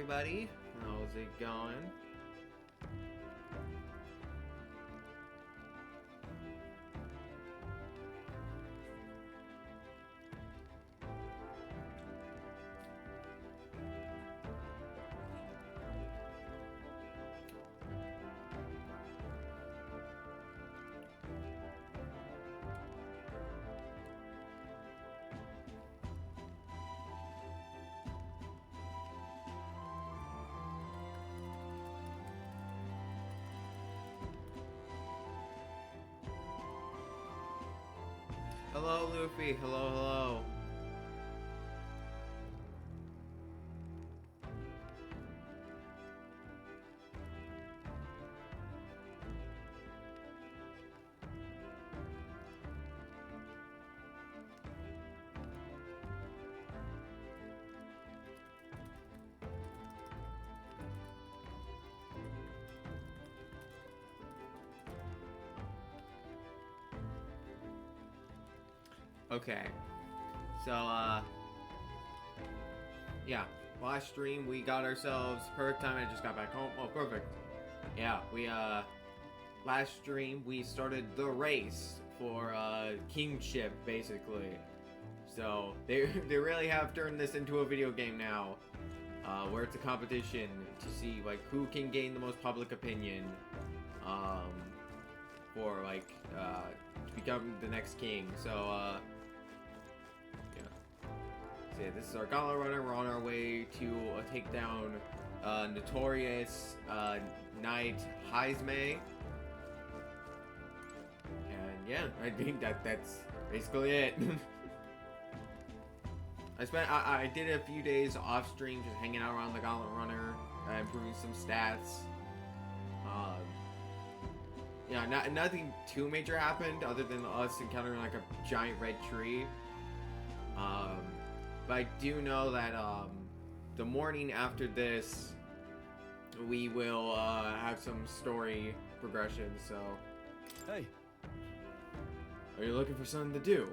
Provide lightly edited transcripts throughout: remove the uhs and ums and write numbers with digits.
everybody. How's it going? Hello, Luffy. Hello, hello. Okay, so, yeah, last stream we got ourselves, perfect time, I just got back home, oh, perfect. Yeah, last stream we started the race for, kingship, basically. So, they really have turned this into a video game now, where it's a competition to see, like, who can gain the most public opinion, for, like, to become the next king, so, yeah, this is our Gauntlet Runner. We're on our way to take down notorious Knight Heismay. And yeah, I think that's basically it. I did a few days off stream just hanging out around the Gauntlet Runner, improving some stats. Yeah, nothing too major happened other than us encountering like a giant red tree. But I do know that the morning after this, we will have some story progression. So, hey, are you looking for something to do?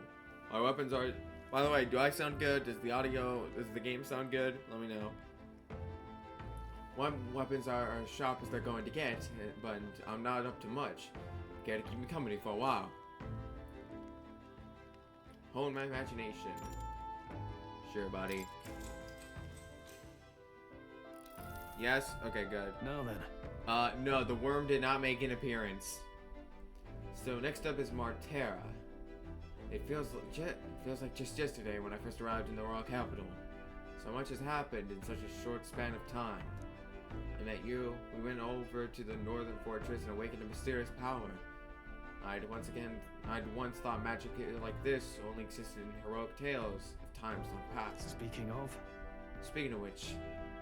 Our weapons are. By the way, do I sound good? Does the game sound good? Let me know. Weapons are as sharp as they're going to get, but I'm not up to much. Gotta keep me company for a while. Hone my imagination. Sure, buddy. Yes? Okay, good. Now then. No, the worm did not make an appearance. So next up is Martera. It feels like just yesterday when I first arrived in the royal capital. So much has happened in such a short span of time. I met you, we went over to the northern fortress and awakened a mysterious power. I'd once thought magic like this only existed in heroic tales of times long past. Speaking of which,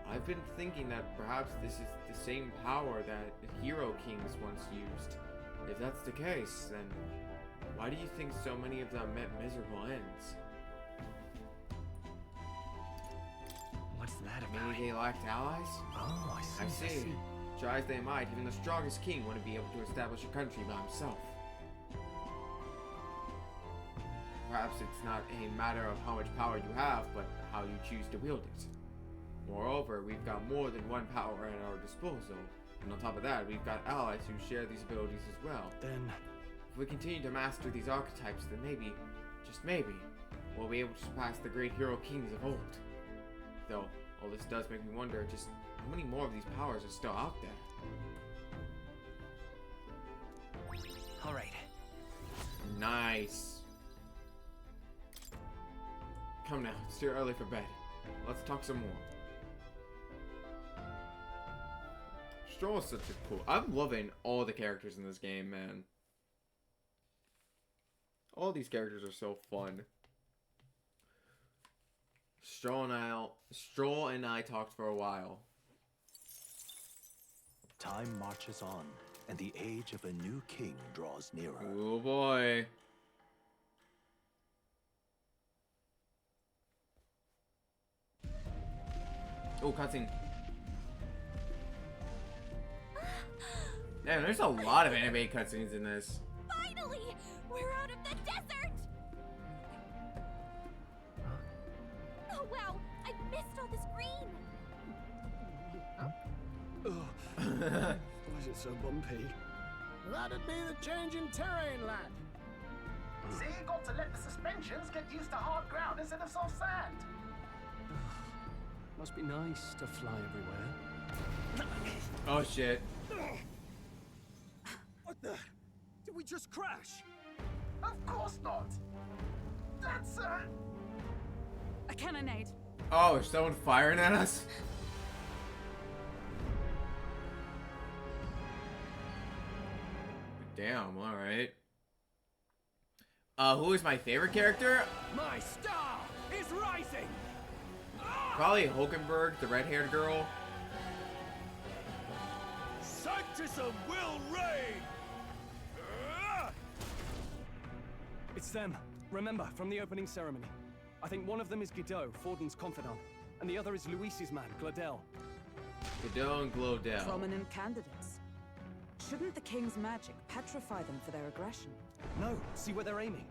I've been thinking that perhaps this is the same power that hero kings once used. If that's the case, then why do you think so many of them met miserable ends? What's that about? Maybe they lacked allies? Oh, I see. Try as they might, even the strongest king wouldn't be able to establish a country by himself. Perhaps it's not a matter of how much power you have, but how you choose to wield it. Moreover, we've got more than one power at our disposal, and on top of that, we've got allies who share these abilities as well. Then, if we continue to master these archetypes, then maybe, just maybe, we'll be able to surpass the great hero kings of old. Though, all this does make me wonder just how many more of these powers are still out there. alright. Nice. Come now, it's too early for bed. Let's talk some more. Stroll is such a cool... I'm loving all the characters in this game, man. All these characters are so fun. Stroll and I talked for a while. Time marches on, and the age of a new king draws nearer. Oh boy. Oh, cutscene. Damn, there's a lot of anime cutscenes in this. Finally! We're out of the desert! Oh wow, I missed all this green! Why is it so bumpy? That'd be the change in terrain, lad. See, you got to let the suspensions get used to hard ground instead of soft sand. Must be nice to fly everywhere. Oh shit. What the? Did we just crash? Of course not. That's A cannonade. Oh, is someone firing at us? Damn, alright. Who is my favorite character? My star is rising. Probably Hulkenberg, the red-haired girl. Sanctism will reign. It's them. Remember, from the opening ceremony. I think one of them is Godot, Forden's confidant, and the other is Luis's man, Gladel. Godot and Glodell. Prominent candidates. Shouldn't the king's magic petrify them for their aggression? No, see where they're aiming.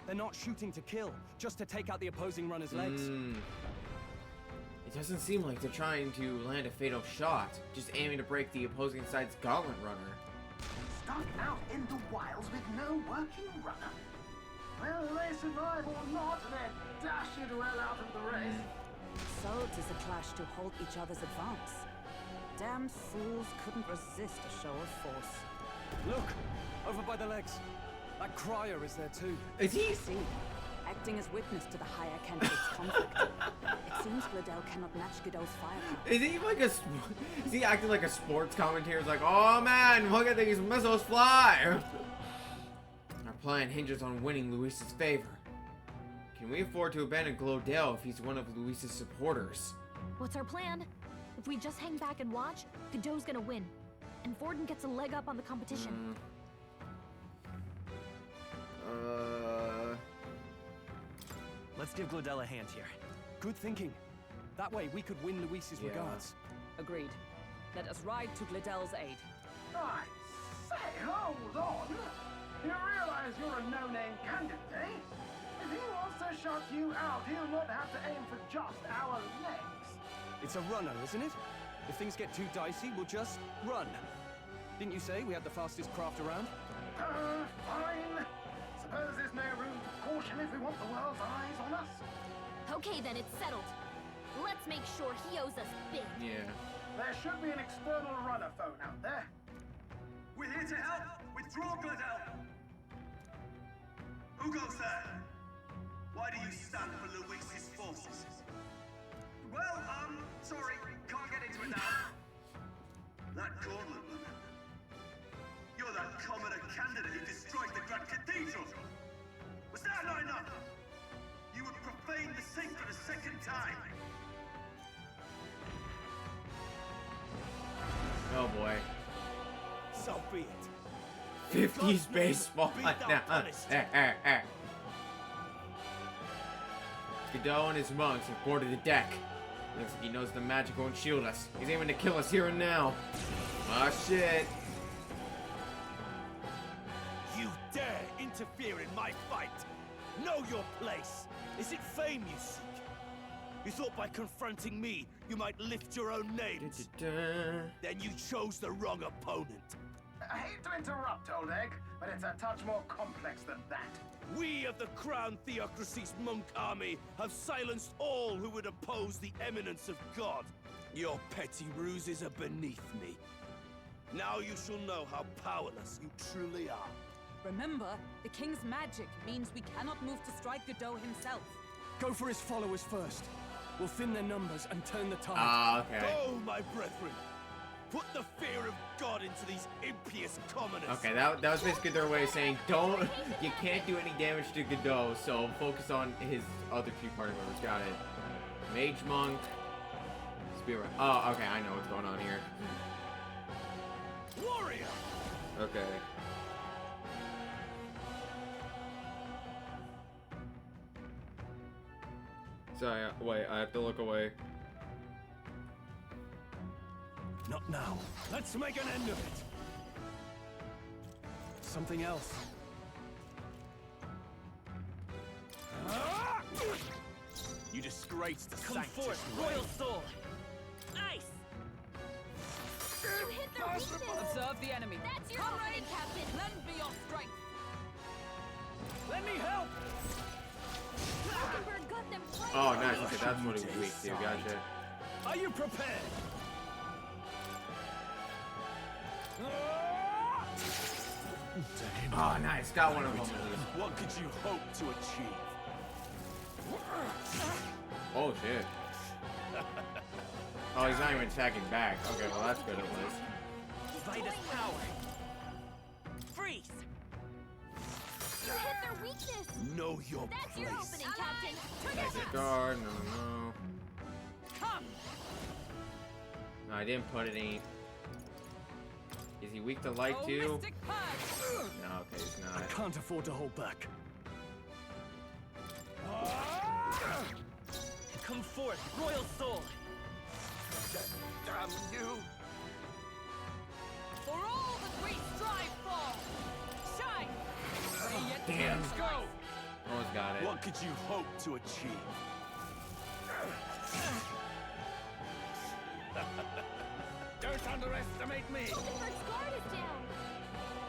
They're not shooting to kill, just to take out the opposing runner's legs. It doesn't seem like they're trying to land a fatal shot, just aiming to break the opposing side's gauntlet runner. starting out in the wilds with no working runner. Will they survive or not, they're dashing well out of the race. So 'tis a clash to halt each other's advance. Damned fools couldn't resist a show of force. Look! Over by the legs. That crier is there too. Is he? See, acting as witness to the higher candidate's conflict. It seems Gladel cannot match Godot's firepower. Is he like a? Is he acting like a sports commentator? It's like, oh man, look at these missiles fly. Our plan hinges on winning Luis's favor. Can we afford to abandon Glodell if he's one of Luis's supporters? What's our plan? If we just hang back and watch, Godot's gonna win. And Forden gets a leg up on the competition. Let's give Glodell a hand here. Good thinking. That way we could win Luis's Yeah. regards. Agreed. Let us ride to Gladel's aid. I say, hold on. You realize you're a no-name candidate, eh? If he wants to shut you out, he'll not have to aim for just our legs. It's a runner, isn't it? If things get too dicey, we'll just run. Didn't you say we had the fastest craft around? Fine. Suppose there's no room for caution if we want the world's eyes on us. Okay, then it's settled. Let's make sure he owes us big. Yeah. There should be an external runner phone out there. We're here to help! Withdraw, Gladel! Who goes there? Why do you stand for Luis's forces? Well, sorry, can't get into it now. That gauntlet runner. You're that commoner candidate who destroyed the Grand Cathedral! Was that not enough? You would profane the sacred a second time! Oh boy. So be it. 50s baseball. Be thou punished. Godot and his monks have boarded the deck. Looks like he knows the magic won't shield us. He's aiming to kill us here and now. Ah, shit. You dare interfere in my fight! Know your place! Is it fame you seek? You thought by confronting me, you might lift your own names? Then you chose the wrong opponent. I hate to interrupt, old egg, but it's a touch more complex than that. We of the Crown Theocracy's monk army have silenced all who would oppose the eminence of God. Your petty ruses are beneath me. Now you shall know how powerless you truly are. Remember, the king's magic means we cannot move to strike Godot himself. Go for his followers first. We'll thin their numbers and turn the tide. Ah, okay. Go, my brethren! Put the fear of God into these impious commoners! Okay, that was basically their way of saying, you can't do any damage to Godot, so focus on his other two party members. Got it. Mage Monk. Spirit. Oh, okay, I know what's going on here. Warrior! Okay. Sorry, wait, I have to look away. Not now. Let's make an end of it! Something else. You disgraced the Come Sanctus forth, Ray. royal soul. Nice! You hit the Observe the enemy. That's your opening, Captain. Lend me your strength. Let me help! Mockingbird got them right. Oh, nice. Okay, that's what it was weak to. Gotcha. Are you prepared? Oh, nice. Got one of them at least. What could you hope to achieve? Oh, shit. Oh, he's not even attacking back. Okay, well, that's good at least. Vitus power. Freeze. You hit their weakness. Know your That's your place. opening, Captain. Nice guard. No. Come. No, I didn't put any. Is he weak to light Oh, too? Mystic Punch. No, okay, he's I not. can't afford to hold back. Come forth, Royal Soul. Damn you! For all that we strive for. Shine. Damn. Let's go. Almost got it. What could you hope to achieve? Don't underestimate me! Mockingbird guard is down.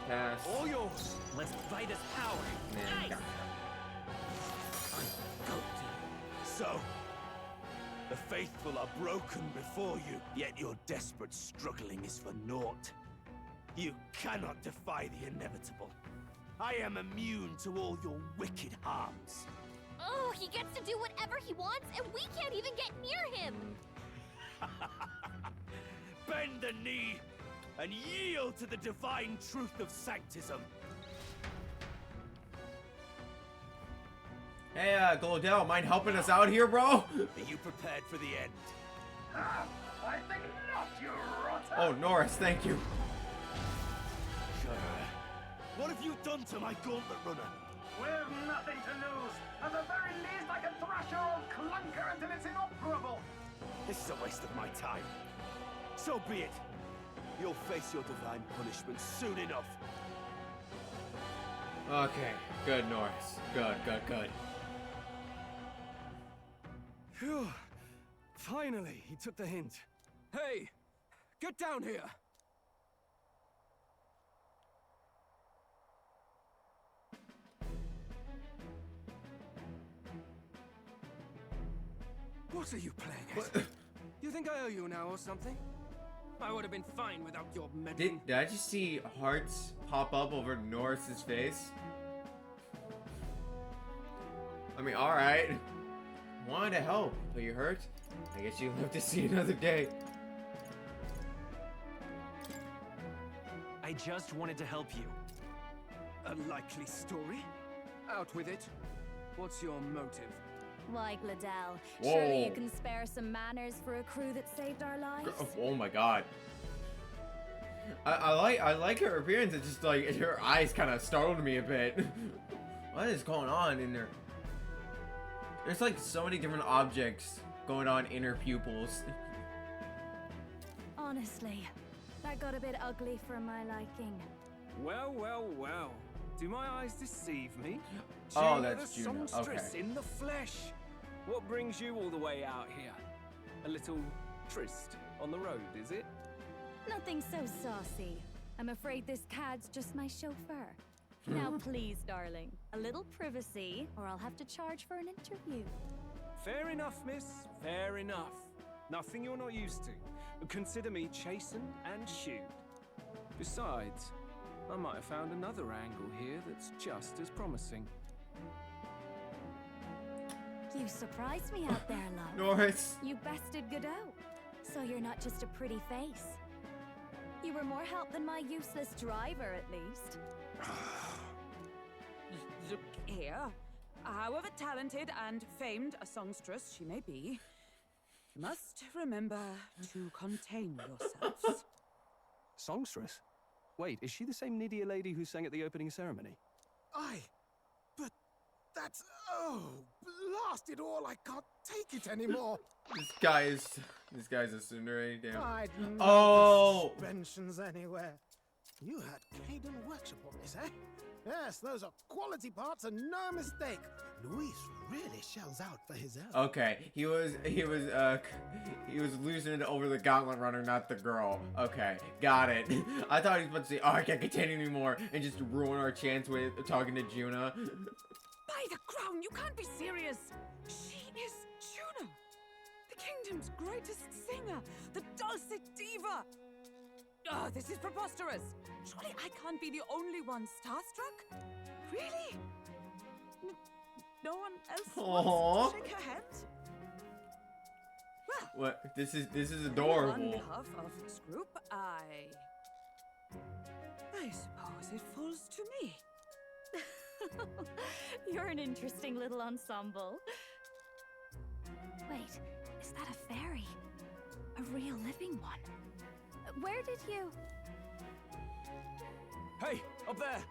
Pass. All yours! Let's Vitus power. Man, got So, the faithful are broken before you, yet your desperate struggling is for naught. You cannot defy the inevitable. I am immune to all your wicked harms. Oh, he gets to do whatever he wants, and we can't even get near him. Bend the knee and yield to the divine truth of sanctism. Hey, Glodell, mind helping us out here, bro? Are you prepared for the end? Ah, I think not, you rotter! Oh, Norris, thank you. What have you done to my gauntlet runner? We've nothing to lose. At the very least, I can thrash your old clunker until it's inoperable. This is a waste of my time. So be it. You'll face your divine punishment soon enough. Okay, good, Norris. Good. Phew. Finally, he took the hint. Hey, get down here. What are you playing at? You think I owe you now or something? I would have been fine without your meddling. Did I just see hearts pop up over Norris's face? I mean, alright. Wanted to help, but you hurt? I guess you'll have to see another day. I just wanted to help you. A likely story? Out with it. What's your motive? Why, Gladell, Whoa. surely you can spare some manners for a crew that saved our lives? Oh my god. I like her appearance. It's just like her eyes kind of startled me a bit. What is going on in there? There's like so many different objects going on in her pupils. Honestly, that got a bit ugly for my liking. Well. Do my eyes deceive me? Oh, Juno that's the Juno. songstress Okay. in the flesh. What brings you all the way out here? A little tryst on the road, is it? Nothing so saucy. I'm afraid this cad's just my chauffeur. Now please, darling, a little privacy, or I'll have to charge for an interview. Fair enough, miss. Fair enough. Nothing you're not used to. Consider me chastened and shooed. Besides, I might have found another angle here that's just as promising. You surprised me out there, love. Norris. You bested Godot. So you're not just a pretty face. You were more help than my useless driver, at least. Look here. However talented and famed a songstress she may be, you must remember to contain yourselves. Songstress? Wait, is she the same Nydia lady who sang at the opening ceremony? Aye, but that's... Oh, blast it all, I can't take it anymore. This guy's a tsundere. Damn. I'd love Oh. suspensions anywhere. You had Caden workshop on this, eh? Yes, those are quality parts and no mistake. Luis really shells out for his help. Okay, he was losing it over the gauntlet runner, not the girl. Okay, got it. I thought he was about to say, oh, I can't continue anymore, and just ruin our chance with talking to Juna. By the crown, you can't be serious. She is Juna, the kingdom's greatest singer, the dulcet diva. Oh, this is preposterous. Surely I can't be the only one starstruck? Really? No one else wants to shake her hand? Well, What? This is on adorable. behalf of this group, I suppose it falls to me. You're an interesting little ensemble. Wait, is that a fairy? A real living one? Where did you... Hey, up there!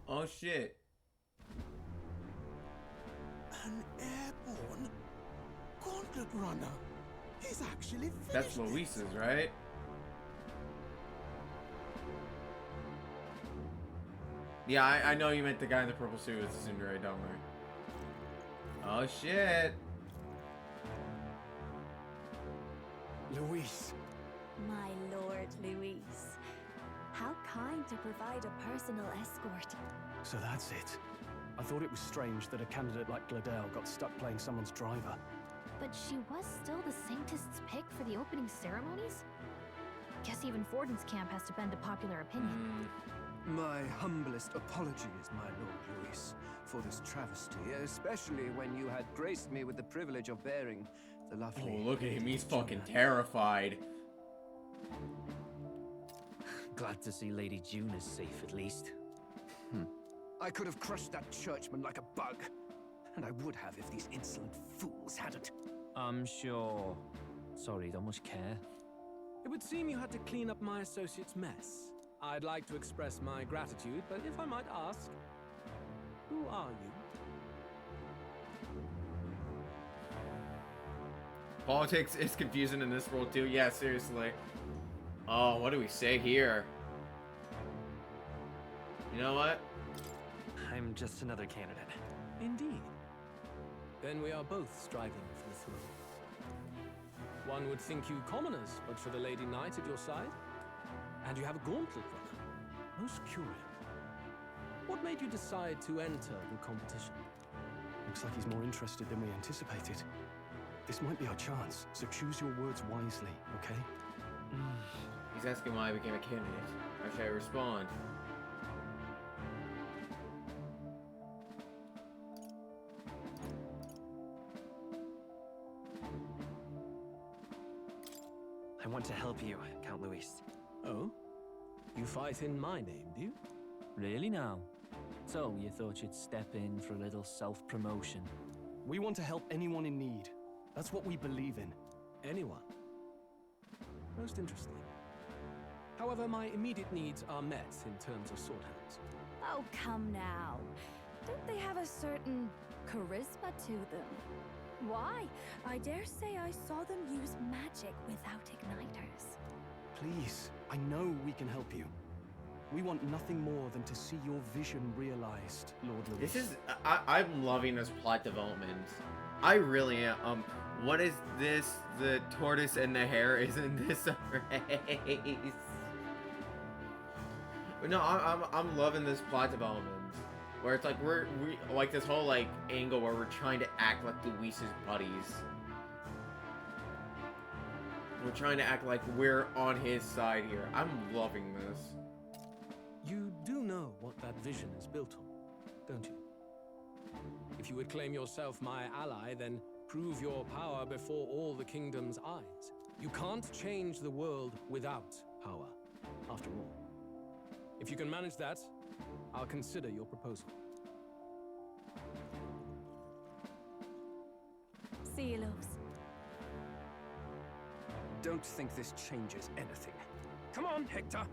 Oh shit. An airborne gauntlet runner. He's actually finished. That's Luis's, right? Yeah, I know you meant the guy in the purple suit with the Tsundere, don't worry. Oh shit. Luis. My lord, Luis. How kind to provide a personal escort. So that's it. I thought it was strange that a candidate like Gladale got stuck playing someone's driver. But she was still the Saintist's pick for the opening ceremonies? Guess even Forden's camp has to bend to popular opinion. My humblest apologies, my Lord Luis, for this travesty, especially when you had graced me with the privilege of bearing the lovely... Oh, look at him. He's fucking terrified. Glad to see Lady June is safe, at least. I could have crushed that churchman like a bug. And I would have if these insolent fools hadn't. I'm sure. Sorry, don't much care. It would seem you had to clean up my associate's mess. I'd like to express my gratitude, but if I might ask, who are you? Politics is confusing in this world too. Yeah, seriously. Oh, what do we say here? You know what? I'm just another candidate. Indeed. Then we are both striving for the throne. One would think you commoners, but for the Lady Knight at your side. And you have a gauntlet runner. Most curious. What made you decide to enter the competition? Looks like he's more interested than we anticipated. This might be our chance, so choose your words wisely, okay? He's asking why I became a candidate. How should I respond? I want to help you, Count Luis. Oh? You fight in my name, do you? Really now? So, you thought you'd step in for a little self-promotion? We want to help anyone in need. That's what we believe in. Anyone? Most interesting. However, my immediate needs are met in terms of sword hands. Oh, come now. Don't they have a certain charisma to them? Why? I dare say I saw them use magic without igniters. Please, I know we can help you. We want nothing more than to see your vision realized, Lord Luis. This is... I'm loving this plot development. I really am. What is this? The tortoise and the hare? Isn't this a race? But no, I'm loving this plot development. Where it's like we like this whole like angle where we're trying to act like Luis's buddies. We're trying to act like we're on his side here. I'm loving this. You do know what that vision is built on, don't you? If you would claim yourself my ally, then prove your power before all the kingdom's eyes. You can't change the world without power, after all. If you can manage that, I'll consider your proposal. See you, loves. Don't think this changes anything. Come on, Hector!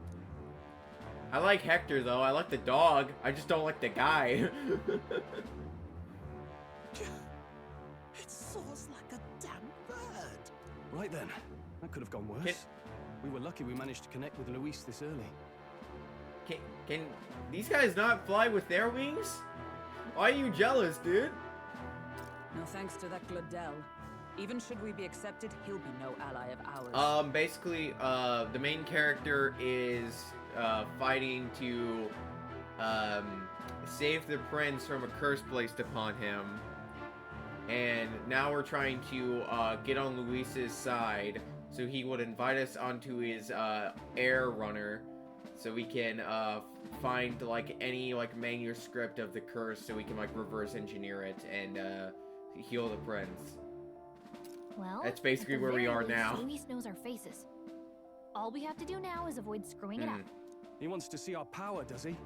I like Hector though. I like the dog. I just don't like the guy. It soars like Right then. That could have gone worse. We were lucky we managed to connect with Luis this early. Can these guys not fly with their wings? Why are you jealous, dude? No thanks to that Gladell. Even should we be accepted, he'll be no ally of ours. Basically, the main character is fighting to save the prince from a curse placed upon him. And now we're trying to get on Luis's side, so he would invite us onto his air runner, so we can find like any like manuscript of the curse, so we can like reverse engineer it and heal the prince. Well, that's basically where we are now. Luis knows our faces. All we have to do now is avoid screwing it up. He wants to see our power, does he?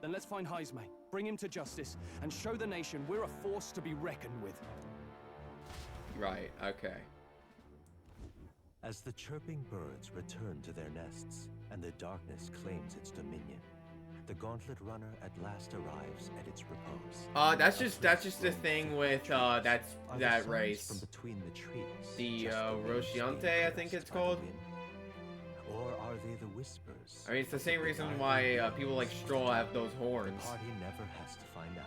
Then let's find Heisme, bring him to justice, and show the nation we're a force to be reckoned with. Right, okay. As the chirping birds return to their nests and the darkness claims its dominion, the Gauntlet Runner at last arrives at its repose. That's just the thing with that race. From between the trees. The Rosciante, I think it's called. Or are they the whispers? I mean, it's the same reason why people like Stroll have those horns. The party never has to find out,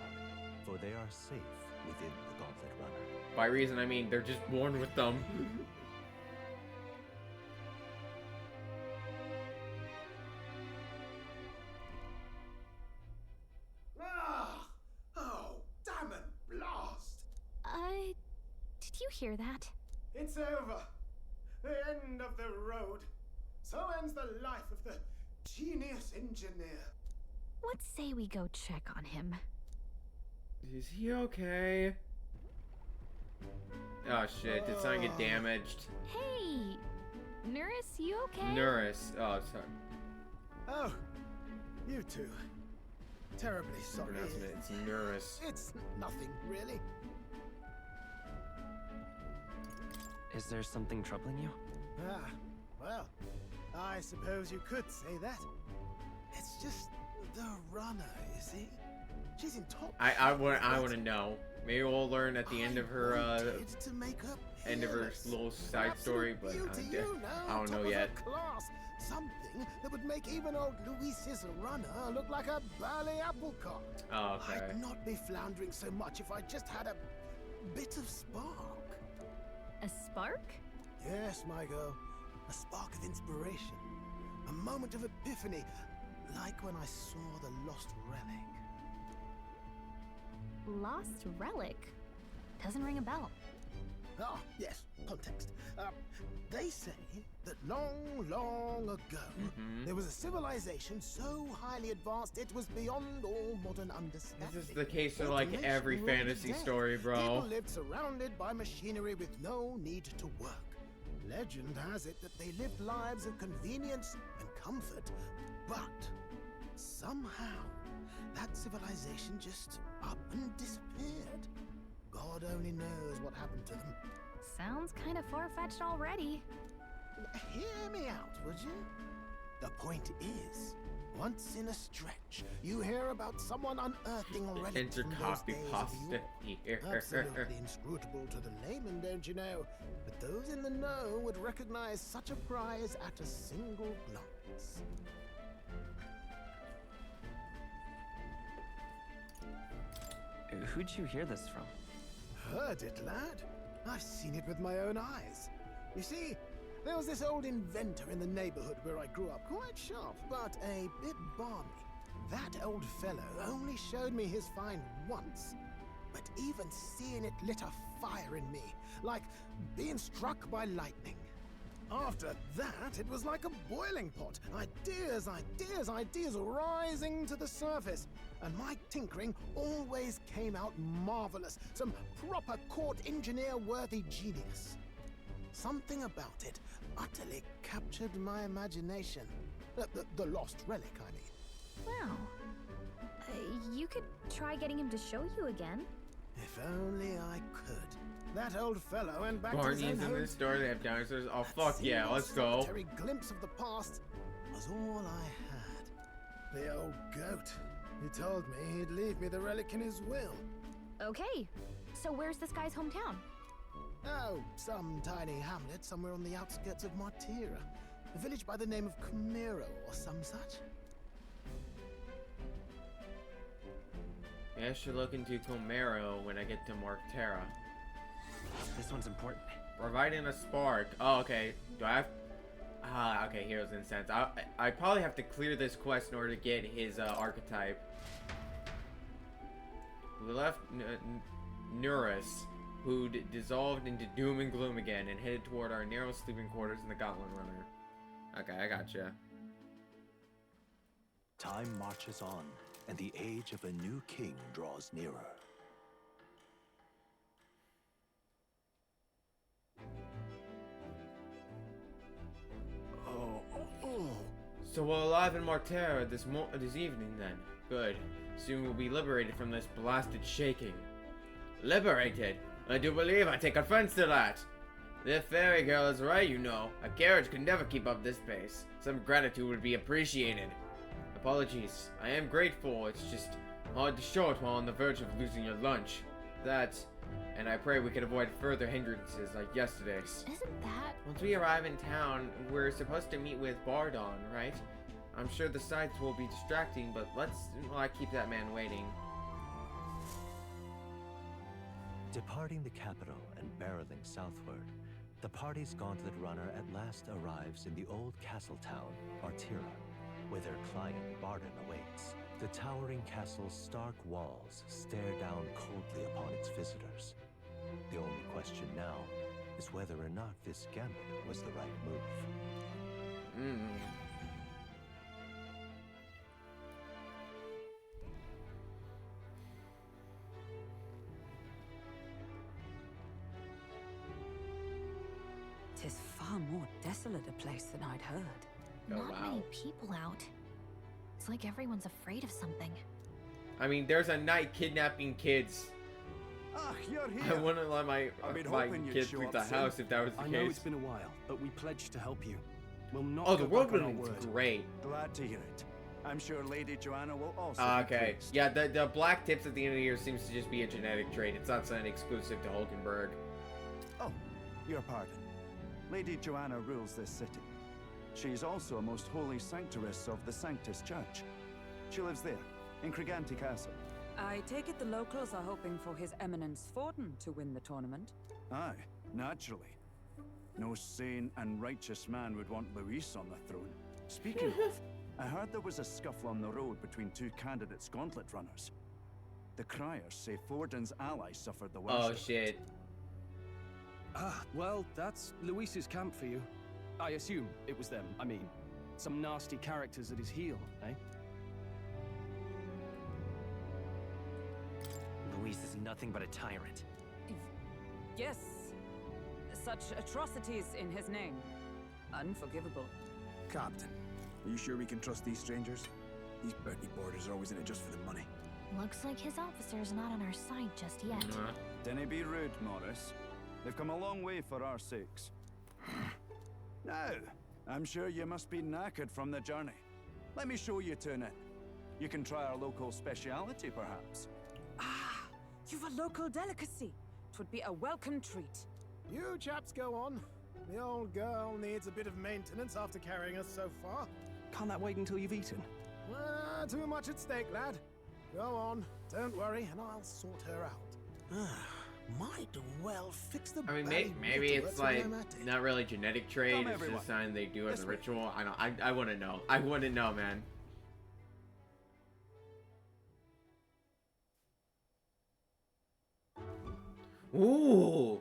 for they are safe within the Gauntlet Runner. By reason, I mean they're just born with them. Oh, damn it, blast! Did you hear that? It's over. The end of the road. So ends the life of the genius engineer. Let's say we go check on him. Is he okay? Oh shit, did something get damaged? Hey! Nurse, you okay? Nurse. Oh, sorry. Oh, you two. Terribly sorry. It's Nurse. It's nothing, really. Is there something troubling you? Ah, well, I suppose you could say that. It's just the runner, you see? She's in top. I want to know. Maybe we'll learn at the end of her little side story, but I don't know yet. Class. Something that would make even old Luis's runner look like a burly apple cart. Oh, okay. I'd not be floundering so much if I just had a bit of spark. A spark? Yes, my girl. A spark of inspiration. A moment of epiphany, like when I saw the lost relic. Lost relic? Doesn't ring a bell. Ah, yes, context. They say that long, long ago, there was a civilization so highly advanced it was beyond all modern understanding. This is the case of like every fantasy story, bro. People lived surrounded by machinery with no need to work. Legend has it that they lived lives of convenience and comfort, but somehow that civilization just up and disappeared. God only knows what happened to them. Sounds kind of far-fetched already. Hear me out, would you? The point is, once in a stretch, you hear about someone unearthing relics from those days of yore. Absolutely inscrutable to the layman, don't you know? But those in the know would recognize such a prize at a single glance. Who'd you hear this from? Heard it, lad. I've seen it with my own eyes. You see, there was this old inventor in the neighborhood where I grew up, quite sharp, but a bit balmy. That old fellow only showed me his find once, but even seeing it lit a fire in me, like being struck by lightning. After that, it was like a boiling pot. Ideas, ideas, ideas rising to the surface. And my tinkering always came out marvelous. Some proper court engineer-worthy genius. Something about it utterly captured my imagination. The lost relic, I mean. Wow. You could try getting him to show you again. If only I could. That old fellow went back Barney's to his own in home. this story. They have dinosaurs. Oh fuck yeah, let's go. Solitary glimpse of the past was all I had. The old goat. He told me he'd leave me the relic in his will. Okay, so where's this guy's hometown? Oh, some tiny hamlet somewhere on the outskirts of Martira. A village by the name of Camero or some such. Yeah, I should look into Camero when I get to Martera. This one's important. Providing a spark. Oh, okay. Do I have... Ah, okay, Hero's Incense. I probably have to clear this quest in order to get his archetype. We left Nurus, who dissolved into doom and gloom again and headed toward our narrow sleeping quarters in the Gauntlet Runner. Okay, I gotcha. Time marches on, and the age of a new king draws nearer. So we're alive in Martera this evening then. Good. Soon we'll be liberated from this blasted shaking. Liberated? I do believe I take offense to that. The fairy girl is right, you know. A carriage could never keep up this pace. Some gratitude would be appreciated. Apologies. I am grateful. It's just hard to show it while on the verge of losing your lunch. That, and I pray we can avoid further hindrances like yesterday's. Isn't that... Once we arrive in town, we're supposed to meet with Bardon, right? I'm sure the sights will be distracting, but let's not keep that man waiting. Departing the capital and barreling southward, the party's gauntlet runner at last arrives in the old castle town, Martira, where their client Bardon awaits. The towering castle's stark walls stare down coldly upon its visitors. The only question now is whether or not this gambit was the right move. Tis far more desolate a place than I'd heard. Not many people out. It's like everyone's afraid of something. I mean, there's a knight kidnapping kids. Ah, you're here. I wouldn't let my kids show leave up the soon. house if that was the I case. know it's been a while, but we pledged to help you. We'll not Oh, go the world back on our building's word. great. Glad to hear it. I'm sure Lady Joanna will also be Okay. pleased. Yeah, the black tips at the end of the year seems to just be a genetic trait. It's not something exclusive to Hulkenberg. Oh, your pardon. Lady Joanna rules this city. She's also a most holy sanctuaress of the Sanctus Church. She lives there, in Criganti Castle. I take it the locals are hoping for His Eminence Forden to win the tournament. Aye, naturally. No sane and righteous man would want Luis on the throne. Speaking of, I heard there was a scuffle on the road between two candidates gauntlet runners. The criers say Forden's allies suffered the worst. Oh shit. Ah, well, that's Luis's camp for you. I assume it was them. I mean, some nasty characters at his heel, eh? Luis is nothing but a tyrant. Yes. Such atrocities in his name. Unforgivable. Captain, are you sure we can trust these strangers? These Bertie boarders are always in it just for the money. Looks like his officer's not on our side just yet. Dinna be rude, Morris. They've come a long way for our sakes. Now, I'm sure you must be knackered from the journey. Let me show you to an inn. You can try our local speciality, perhaps. Ah, you've a local delicacy. 'Twould be a welcome treat. You chaps go on. The old girl needs a bit of maintenance after carrying us so far. Can't that wait until you've eaten? Too much at stake, lad. Go on, don't worry, and I'll sort her out. Might well fix the. I mean, maybe it's like not really genetic trait. It's just something they do as a ritual. I don't. I want to know. I want to know, man. Ooh.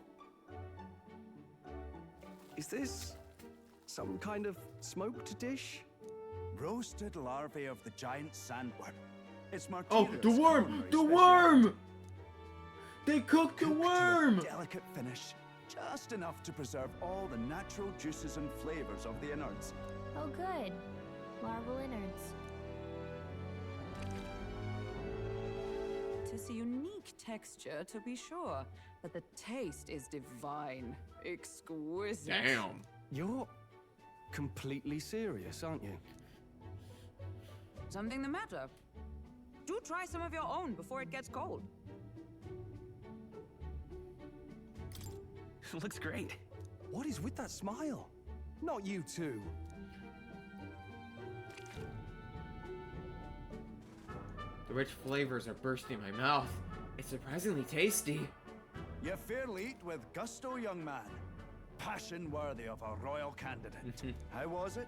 Is this some kind of smoked dish? Roasted larvae of the giant sandworm. It's Martira's Oh, the worm! culinary The specialty. worm! They cooked the worm! To a delicate finish, just enough to preserve all the natural juices and flavors of the innards. Oh, good. Larval innards. Tis a unique texture, to be sure, but the taste is divine. Exquisite. Damn. You're completely serious, aren't you? Something the matter? Do try some of your own before it gets cold. Looks great. What is with that smile? Not you two. The rich flavors are bursting in my mouth. It's surprisingly tasty. You fairly eat with gusto, young man. Passion worthy of a royal candidate. How was it?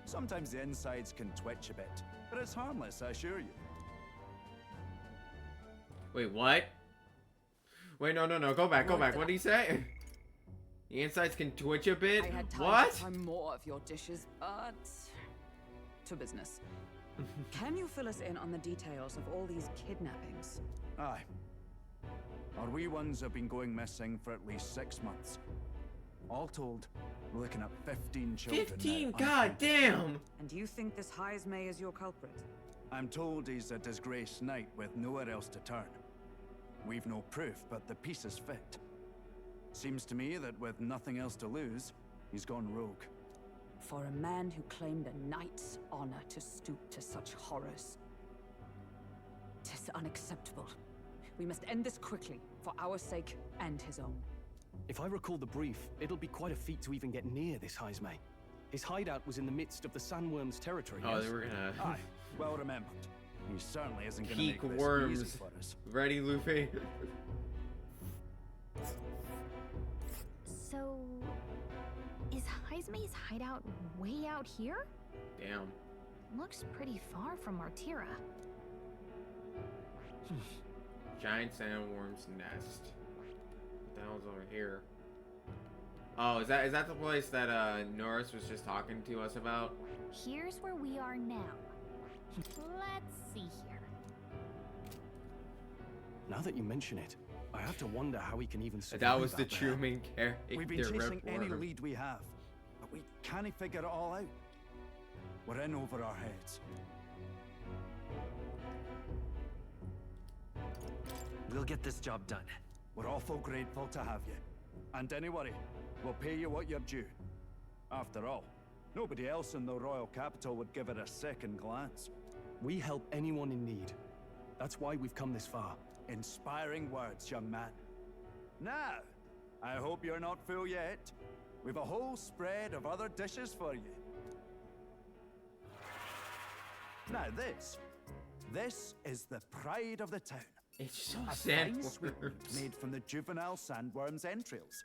Sometimes the insides can twitch a bit, but it's harmless, I assure you. Wait, what? Wait, no, go back. What did he say? The insides can twitch a bit? I had time What? to try more of your dishes, but to business. Can you fill us in on the details of all these kidnappings? Aye. Our wee ones have been going missing for at least 6 months. All told, we're looking at 15 children. 15? now, God damn! And you think this Heismay is your culprit? I'm told he's a disgraced knight with nowhere else to turn. We've no proof, but the pieces fit. Seems to me that with nothing else to lose, he's gone rogue. For a man who claimed a knight's honor to stoop to such horrors. 'Tis unacceptable. We must end this quickly, for our sake and his own. If I recall the brief, it'll be quite a feat to even get near this Heismay. His hideout was in the midst of the sandworms' territory. Oh, yes? they were gonna... Aye, well remembered. He certainly isn't gonna Peak make this worms. easy for us. Ready, Luffy? So, is Heismay's hideout way out here? Damn. Looks pretty far from Artira. Giant sandworm's nest. What the hell's over here? Oh, is that the place that Norris was just talking to us about? Here's where we are now. Let's see here. Now that you mention it, I have to wonder how we can even survive That was the out true there. main character. We've been chasing any lead we have, but we can't figure it all out. We're in over our heads. We'll get this job done. We're awful grateful to have you. And don't worry, we'll pay you what you're due. After all, nobody else in the royal capital would give it a second glance. We help anyone in need. That's why we've come this far. Inspiring words, young man. Now, I hope you're not full yet. We've a whole spread of other dishes for you. Now this is the pride of the town. It's so A fine sweetmeat made from the juvenile sandworm's entrails.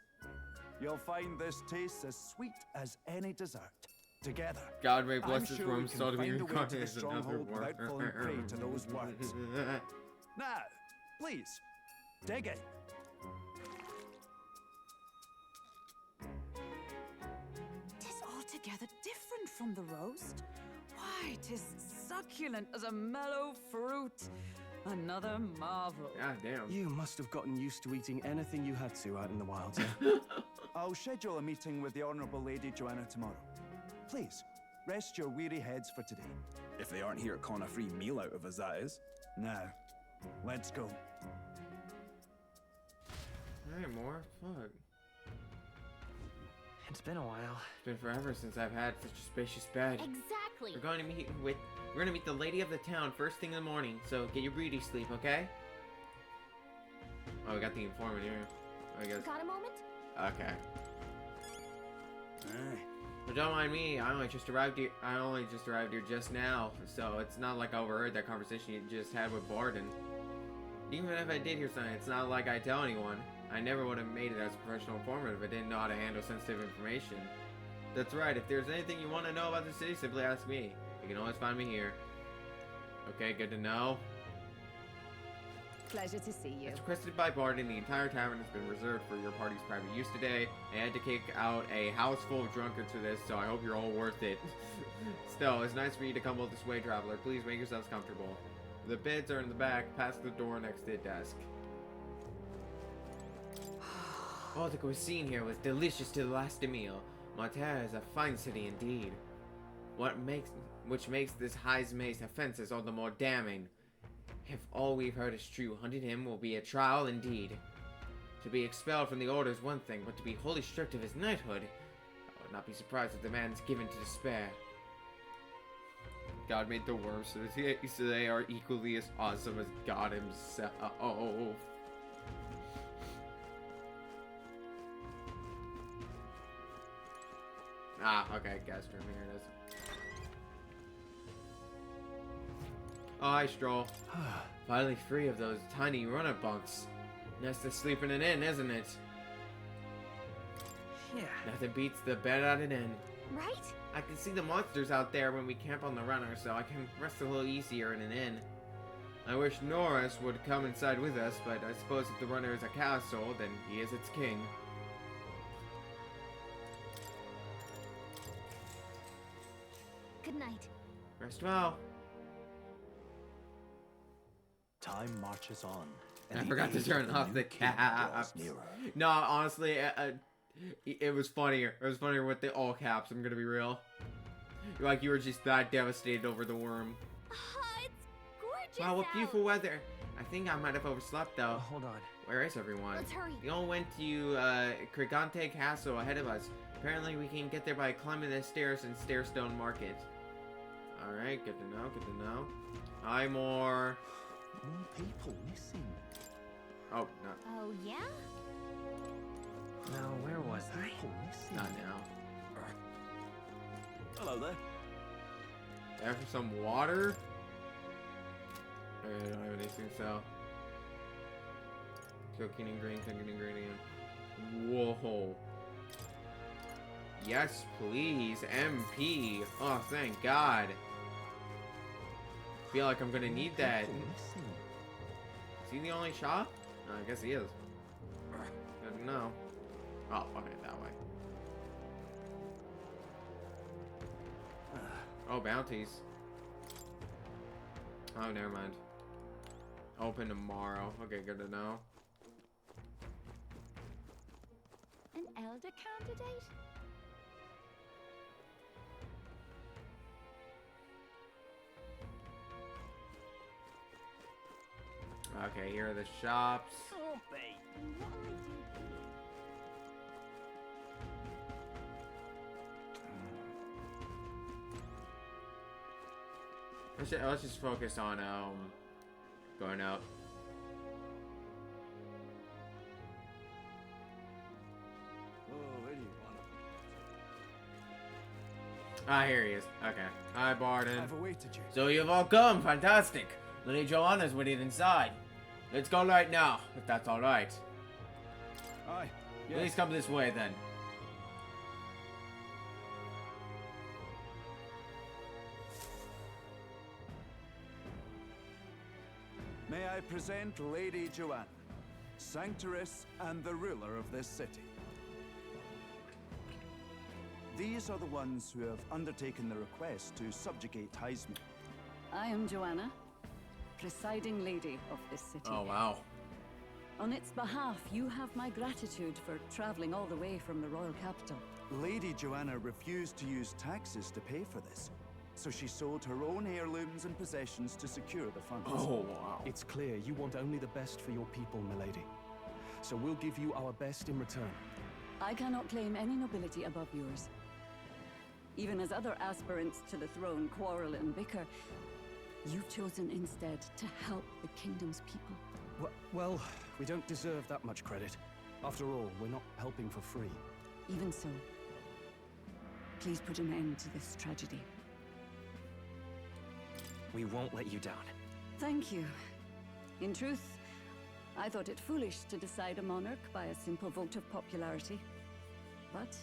You'll find this tastes as sweet as any dessert. Together, God may bless I'm this sure worm we can so to be find a way to the reincarnated as another stronghold worm. without falling prey to those words. Now, please, dig in. Tis altogether different from the roast. Why, 'tis succulent as a mellow fruit. Another marvel. God damn. You must have gotten used to eating anything you had to out in the wild, yeah? I'll schedule a meeting with the Honourable Lady Joanna tomorrow. Please, rest your weary heads for today. If they aren't here to con a free meal out of us, that is. Now, let's go. Alright, more? Fuck. It's been a while. It's been forever since I've had such a spacious bed. Exactly. We're going to meet the lady of the town first thing in the morning, so get your beauty sleep, okay? Oh, we got the informant here. I guess. Got a moment? Okay. But don't mind me, I only just arrived here just now, so it's not like I overheard that conversation you just had with Barden. Even if I did hear something, it's not like I tell anyone. I never would have made it as a professional informant if I didn't know how to handle sensitive information. That's right, if there's anything you want to know about the city, simply ask me. You can always find me here. Okay, good to know. Pleasure to see you. As requested by Barden, the entire tavern has been reserved for your party's private use today. I had to kick out a house full of drunkards for this, so I hope you're all worth it. Still, it's nice for you to come all this way, traveler. Please make yourselves comfortable. The beds are in the back, past the door next to the desk. Oh, the cuisine here was delicious to the last meal. Martera is a fine city indeed. Which makes this Heismay's offenses all the more damning. If all we've heard is true, hunting him will be a trial indeed. To be expelled from the order is one thing, but to be wholly stripped of his knighthood, I would not be surprised if the man is given to despair. God made the worms so they are equally as awesome as God himself. Ah, okay, guest room. Here it is. Oh, hi, Stroll. Finally free of those tiny runner bunks. Nice to sleep in an inn, isn't it? Yeah. Nothing beats the bed at an inn. Right? I can see the monsters out there when we camp on the runner, so I can rest a little easier in an inn. I wish Norris would come inside with us, but I suppose if the runner is a castle, then he is its king. Good night. Rest well. Time marches on. I forgot to turn off the caps. No, honestly, it was funnier. It was funnier with the all caps, I'm gonna be real. Like, you were just that devastated over the worm. It's gorgeous. Wow, what beautiful weather. I think I might have overslept, though. Hold on. Where is everyone? Let's hurry. We all went to Crigante Castle ahead of us. Apparently, we can get there by climbing the stairs in Stairstone Market. Alright, good to know, good to know. Hi, more. More people missing. Oh, no. Oh, yeah? Now, where was I? Not now. Hello there. There for some water? I don't have anything, so. Cooking ingredient. Whoa. Yes, please. MP. Oh, thank God. Feel like I'm gonna need that. Is he the only shop? No, I guess he is. Good to know. Oh, okay, that way. Oh, bounties. Oh, never mind. Open tomorrow. Okay, good to know. An elder candidate? Okay, here are the shops. Let's just focus on going out. Oh, where do you want Ah, here he is. Okay. Hi, Barden. I've awaited you. So you've all come. Fantastic. Lady Joanna's waiting inside. Let's go right now, if that's all right. Aye. Please come this way, then. May I present Lady Joanna, Sanctoress and the ruler of this city. These are the ones who have undertaken the request to subjugate Heisman. I am Joanna, presiding lady of this city. Oh, wow. On its behalf, you have my gratitude for traveling all the way from the royal capital. Lady Joanna refused to use taxes to pay for this, so she sold her own heirlooms and possessions to secure the funds. Oh, wow. It's clear you want only the best for your people, milady. So we'll give you our best in return. I cannot claim any nobility above yours. Even as other aspirants to the throne quarrel and bicker, you've chosen instead to help the kingdom's people. Well, we don't deserve that much credit. After all, we're not helping for free. Even so, please put an end to this tragedy. We won't let you down. Thank you. In truth, I thought it foolish to decide a monarch by a simple vote of popularity. But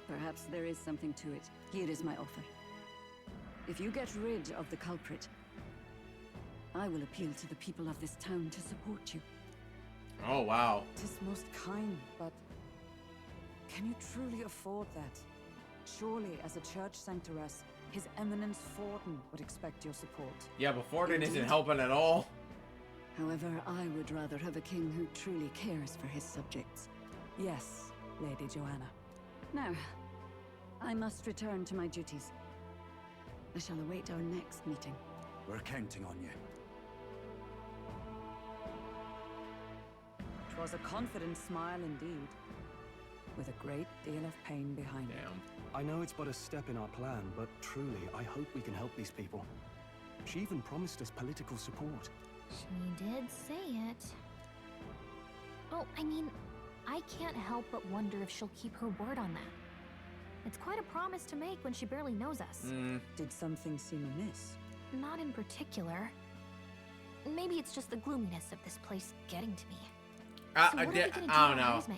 perhaps there is something to it. Here is my offer. If you get rid of the culprit, I will appeal to the people of this town to support you. Oh, wow. 'Tis most kind, but can you truly afford that? Surely, as a church sanctoress, His Eminence Forden would expect your support. Yeah, but Forden isn't Indeed. helping at all. However, I would rather have a king who truly cares for his subjects. Yes, Lady Joanna. Now, I must return to my duties. I shall await our next meeting. We're counting on you. 'Twas a confident smile indeed, with a great deal of pain behind it. I know it's but a step in our plan, but truly, I hope we can help these people. She even promised us political support. She did say it. Oh, I mean, I can't help but wonder if she'll keep her word on that. It's quite a promise to make when she barely knows us. Did something seem amiss? Not in particular. Maybe it's just the gloominess of this place getting to me. So what are we gonna do I don't about know. Esme?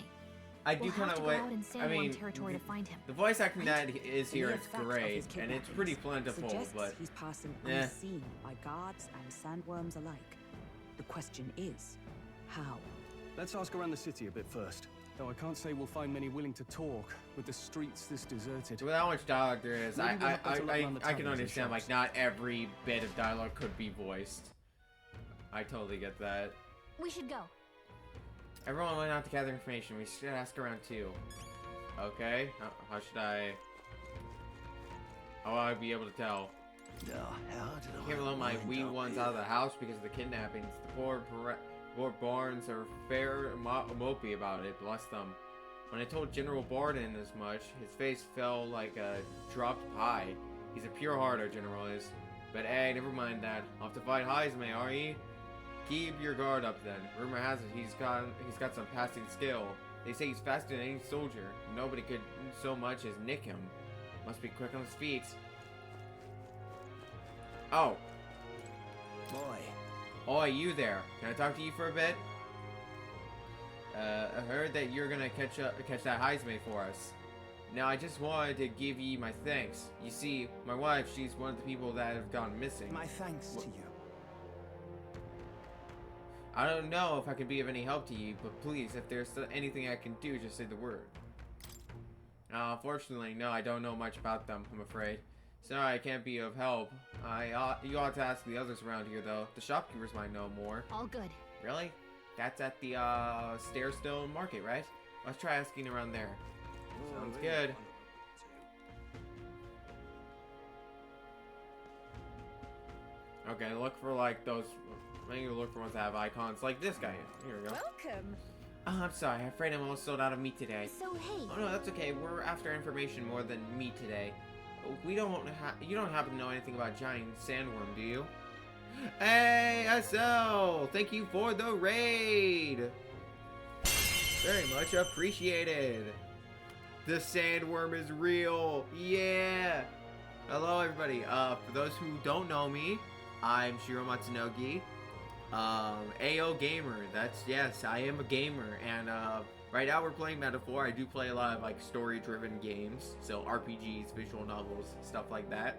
I do We'll kind have of to go wait. out in I Sandworm mean, territory to find him. the voice acting that is here The is effect of great, his and it's pretty plentiful, suggests but he's passing eh. unseen by guards and sandworms alike. The question is, how? Let's ask around the city a bit first. Though I can't say we'll find many willing to talk with the streets this deserted. with how much dialogue there is, Maybe we'll have better luck around the I can taverns and understand, like, shops. not every bit of dialogue could be voiced. I totally get that. We should go. Everyone went out to gather information. We should ask around too. Okay, how should I... How will I be able to tell? I can't let my wee ones out of the house because of the kidnappings. The poor Barnes are fair mopey about it, bless them. When I told General Barden as much, his face fell like a dropped pie. He's a pure heart, our general is. But hey, never mind that. Off to fight Heisme, are ye? Keep your guard up then. Rumor has it he's got some passing skill. They say he's faster than any soldier. Nobody could so much as nick him. Must be quick on his feet. Oh. Boy. Oi, you there. Can I talk to you for a bit? I heard that you're gonna catch that Heisme for us. Now, I just wanted to give ye my thanks. You see, my wife, she's one of the people that have gone missing. My thanks to you. I don't know if I can be of any help to you, but please, if there's anything I can do, just say the word. Unfortunately, no, I don't know much about them, I'm afraid. Sorry, I can't be of help. You ought to ask the others around here, though. The shopkeepers might know more. All good. Really? That's at the, Stairstone Market, right? Let's try asking around there. Sounds good. Okay, look for, like, those... I need to look for ones that have icons like this guy. Here we go. Welcome. Oh, I'm sorry. I'm afraid I'm almost sold out of meat today. So, hey. Oh, no, that's okay. We're after information more than meat today. You don't happen to know anything about giant sandworm, do you? Hey, SL! Thank you for the raid! Very much appreciated. The sandworm is real. Yeah! Hello, everybody. For those who don't know me, I'm Shiro Matsunogi. AO Gamer. Yes, I am a gamer. And, right now we're playing Metaphor. I do play a lot of, like, story-driven games. So, RPGs, visual novels, stuff like that.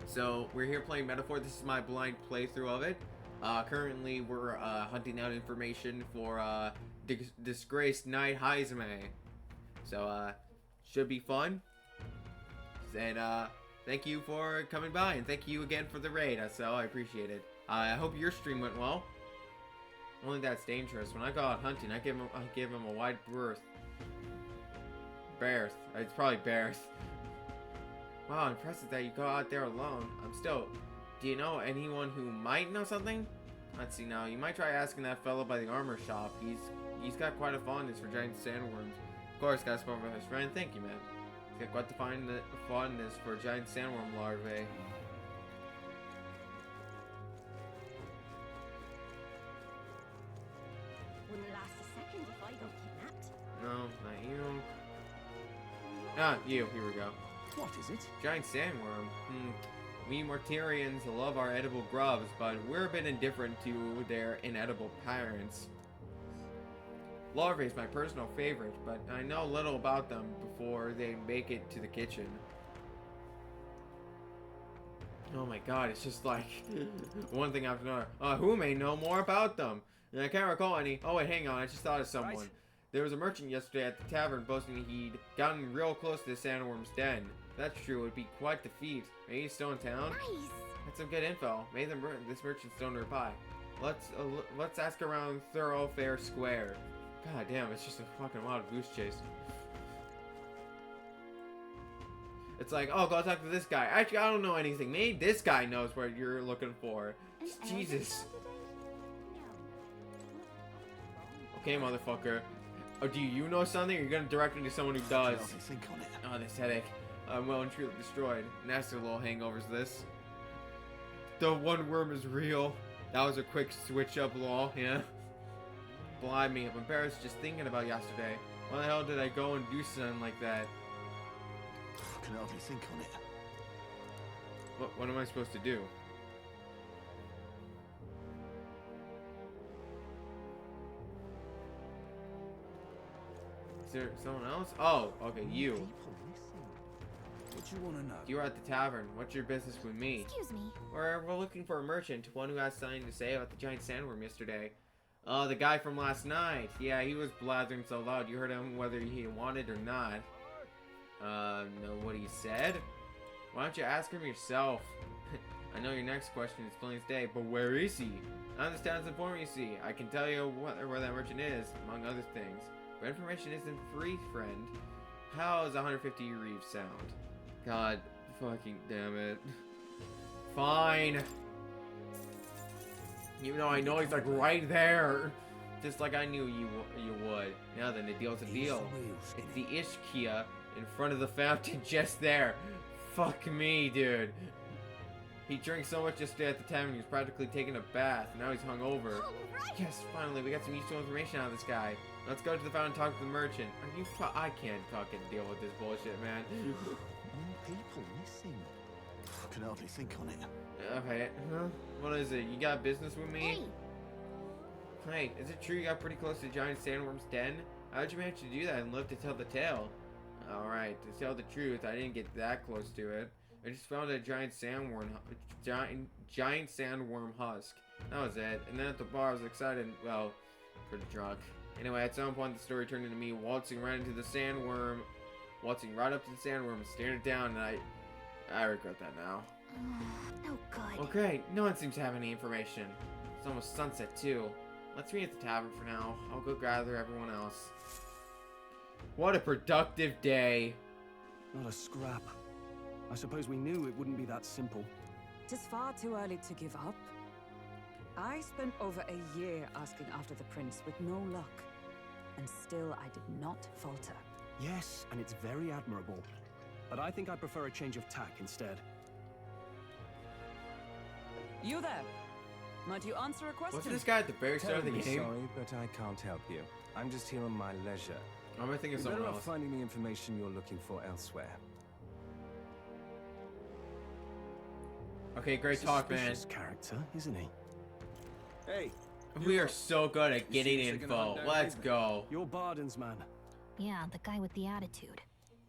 So, we're here playing Metaphor. This is my blind playthrough of it. Currently, we're, hunting out information for, disgraced Knight Heisme. So, should be fun. And, thank you for coming by, and thank you again for the raid, SL. I appreciate it. I hope your stream went well. Only that's dangerous. When I go out hunting, I give him a wide berth. It's probably berth. Wow, impressive that you go out there alone. Do you know anyone who might know something? Let's see now. You might try asking that fellow by the armor shop. He's got quite a fondness for giant sandworms. Of course, got spoken with his friend. Thank you, man. He's got quite the fondness for giant sandworm larvae. Wouldn't last a second if I got kidnapped. No, not you. Ah, you. Here we go. What is it? Giant sandworm. We Mortarians love our edible grubs, but we're a bit indifferent to their inedible parents. Larvae is my personal favorite, but I know little about them before they make it to the kitchen. Oh my god, it's just like one thing after another. Who may know more about them? And I can't recall any. Oh wait, hang on, I just thought of someone. Right. There was a merchant yesterday at the tavern boasting he'd gotten real close to the sandworm's den. If that's true, it would be quite the feat. Maybe he's still in town? Nice. That's some good info. Maybe this merchant's still nearby. Let's ask around Thoroughfare Square. God damn, it's just a fucking wild goose chase. It's like, oh, go talk to this guy. Actually, I don't know anything. Maybe this guy knows what you're looking for. Jesus. Okay, motherfucker. Oh, do you know something? Or are you gonna direct me to someone who does? Think on it. Oh, this headache. I'm well and truly destroyed. Nasty little hangovers, this. The one worm is real. That was a quick switch up, lol, yeah. Blimey, I'm embarrassed just thinking about yesterday. Why the hell did I go and do something like that? can hardly think on it. What am I supposed to do? Is there someone else? Oh, okay, you. What you want to know? You are at the tavern. What's your business with me? Excuse me. We're looking for a merchant, one who has something to say about the giant sandworm yesterday. Oh, the guy from last night. Yeah, he was blathering so loud you heard him whether he wanted or not. Know what he said? Why don't you ask him yourself? I know your next question is plain as day, but where is he? Not in this town's informer, you see. I can tell you where that merchant is, among other things. But information isn't free, friend. How does 150 reef sound? God fucking damn it. Fine. Even though I know he's like right there. Just like I knew you would. Now then, the deal's a deal. It's the Ishkia in front of the fountain just there. Fuck me, dude. He drank so much yesterday at the tavern, he was practically taking a bath. Now he's hungover. Right. Yes, finally, we got some useful information out of this guy. Let's go to the fountain and talk to the merchant. Are you I can't fucking deal with this bullshit, man. More people missing. I can hardly think on it. Okay, huh? What is it? You got business with me? Hey, is it true you got pretty close to Giant Sandworm's den? How'd you manage to do that and live to tell the tale? Alright, to tell the truth, I didn't get that close to it. I just found a giant sandworm husk. That was it. And then at the bar, I was excited, well, pretty drunk. Anyway, at some point, the story turned into me waltzing right up to the sandworm, and staring it down, and I regret that now. No good. Okay, no one seems to have any information. It's almost sunset, too. Let's meet at the tavern for now. I'll go gather everyone else. What a productive day. Not a scrap. I suppose we knew it wouldn't be that simple. It is far too early to give up. I spent over a year asking after the prince with no luck. And still I did not falter. Yes, and it's very admirable. But I think I prefer a change of tack instead. You there? Might you answer a question? Wasn't this guy at the very start of the game? Sorry, but I can't help you. I'm just here on my leisure. I'm thinking of someone better else. off finding the information you're looking for elsewhere. Okay, great talk, man. Character, isn't he? Hey, we are so good at getting info. Let's go. You're Barden's man. Yeah, the guy with the attitude.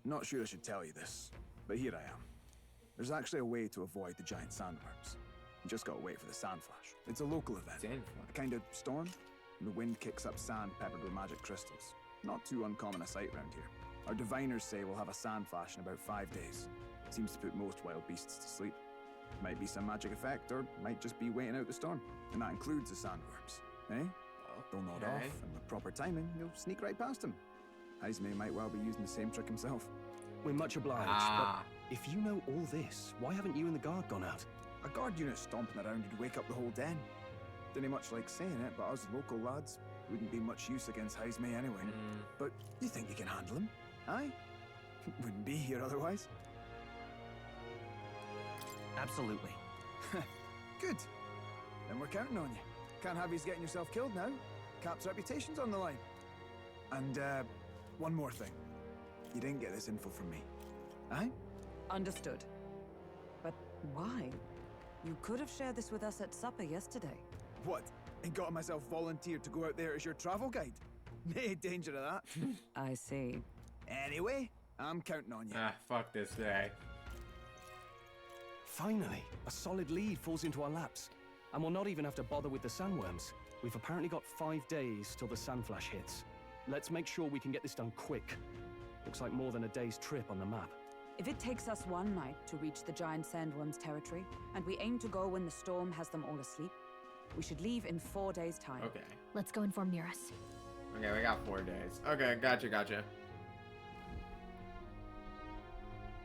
Not sure I should tell you this, but here I am. There's actually a way to avoid the giant sandworms. You just gotta wait for the sand flash. It's a local event. A kind of storm. The wind kicks up sand peppered with magic crystals. Not too uncommon a sight around here. Our diviners say we'll have a sand flash in about 5 days. Seems to put most wild beasts to sleep. Might be some magic effect, or might just be waiting out the storm. And that includes the sandworms. Eh? They'll nod off, and with proper timing, you'll sneak right past them. Heismay might well be using the same trick himself. We're much obliged, but if you know all this, why haven't you and the guard gone out? A guard unit stomping around would wake up the whole den. Didn't much like saying it, but us local lads wouldn't be much use against Heismay anyway. But you think you can handle him? Aye? Wouldn't be here otherwise. Absolutely. Good. Then we're counting on you. Can't have you getting yourself killed now. Cap's reputation's on the line. And, one more thing. You didn't get this info from me. Aye? Understood. But why? You could have shared this with us at supper yesterday. What? And got myself volunteered to go out there as your travel guide? No danger of that. I see. Anyway, I'm counting on you. Fuck this guy. Finally, a solid lead falls into our laps. And we'll not even have to bother with the sandworms. We've apparently got 5 days till the sand flash hits. Let's make sure we can get this done quick. Looks like more than a day's trip on the map. If it takes us one night to reach the giant sandworm's territory, and we aim to go when the storm has them all asleep, we should leave in 4 days' time. Okay. Let's go inform Nearest. Okay, we got 4 days. Okay, gotcha.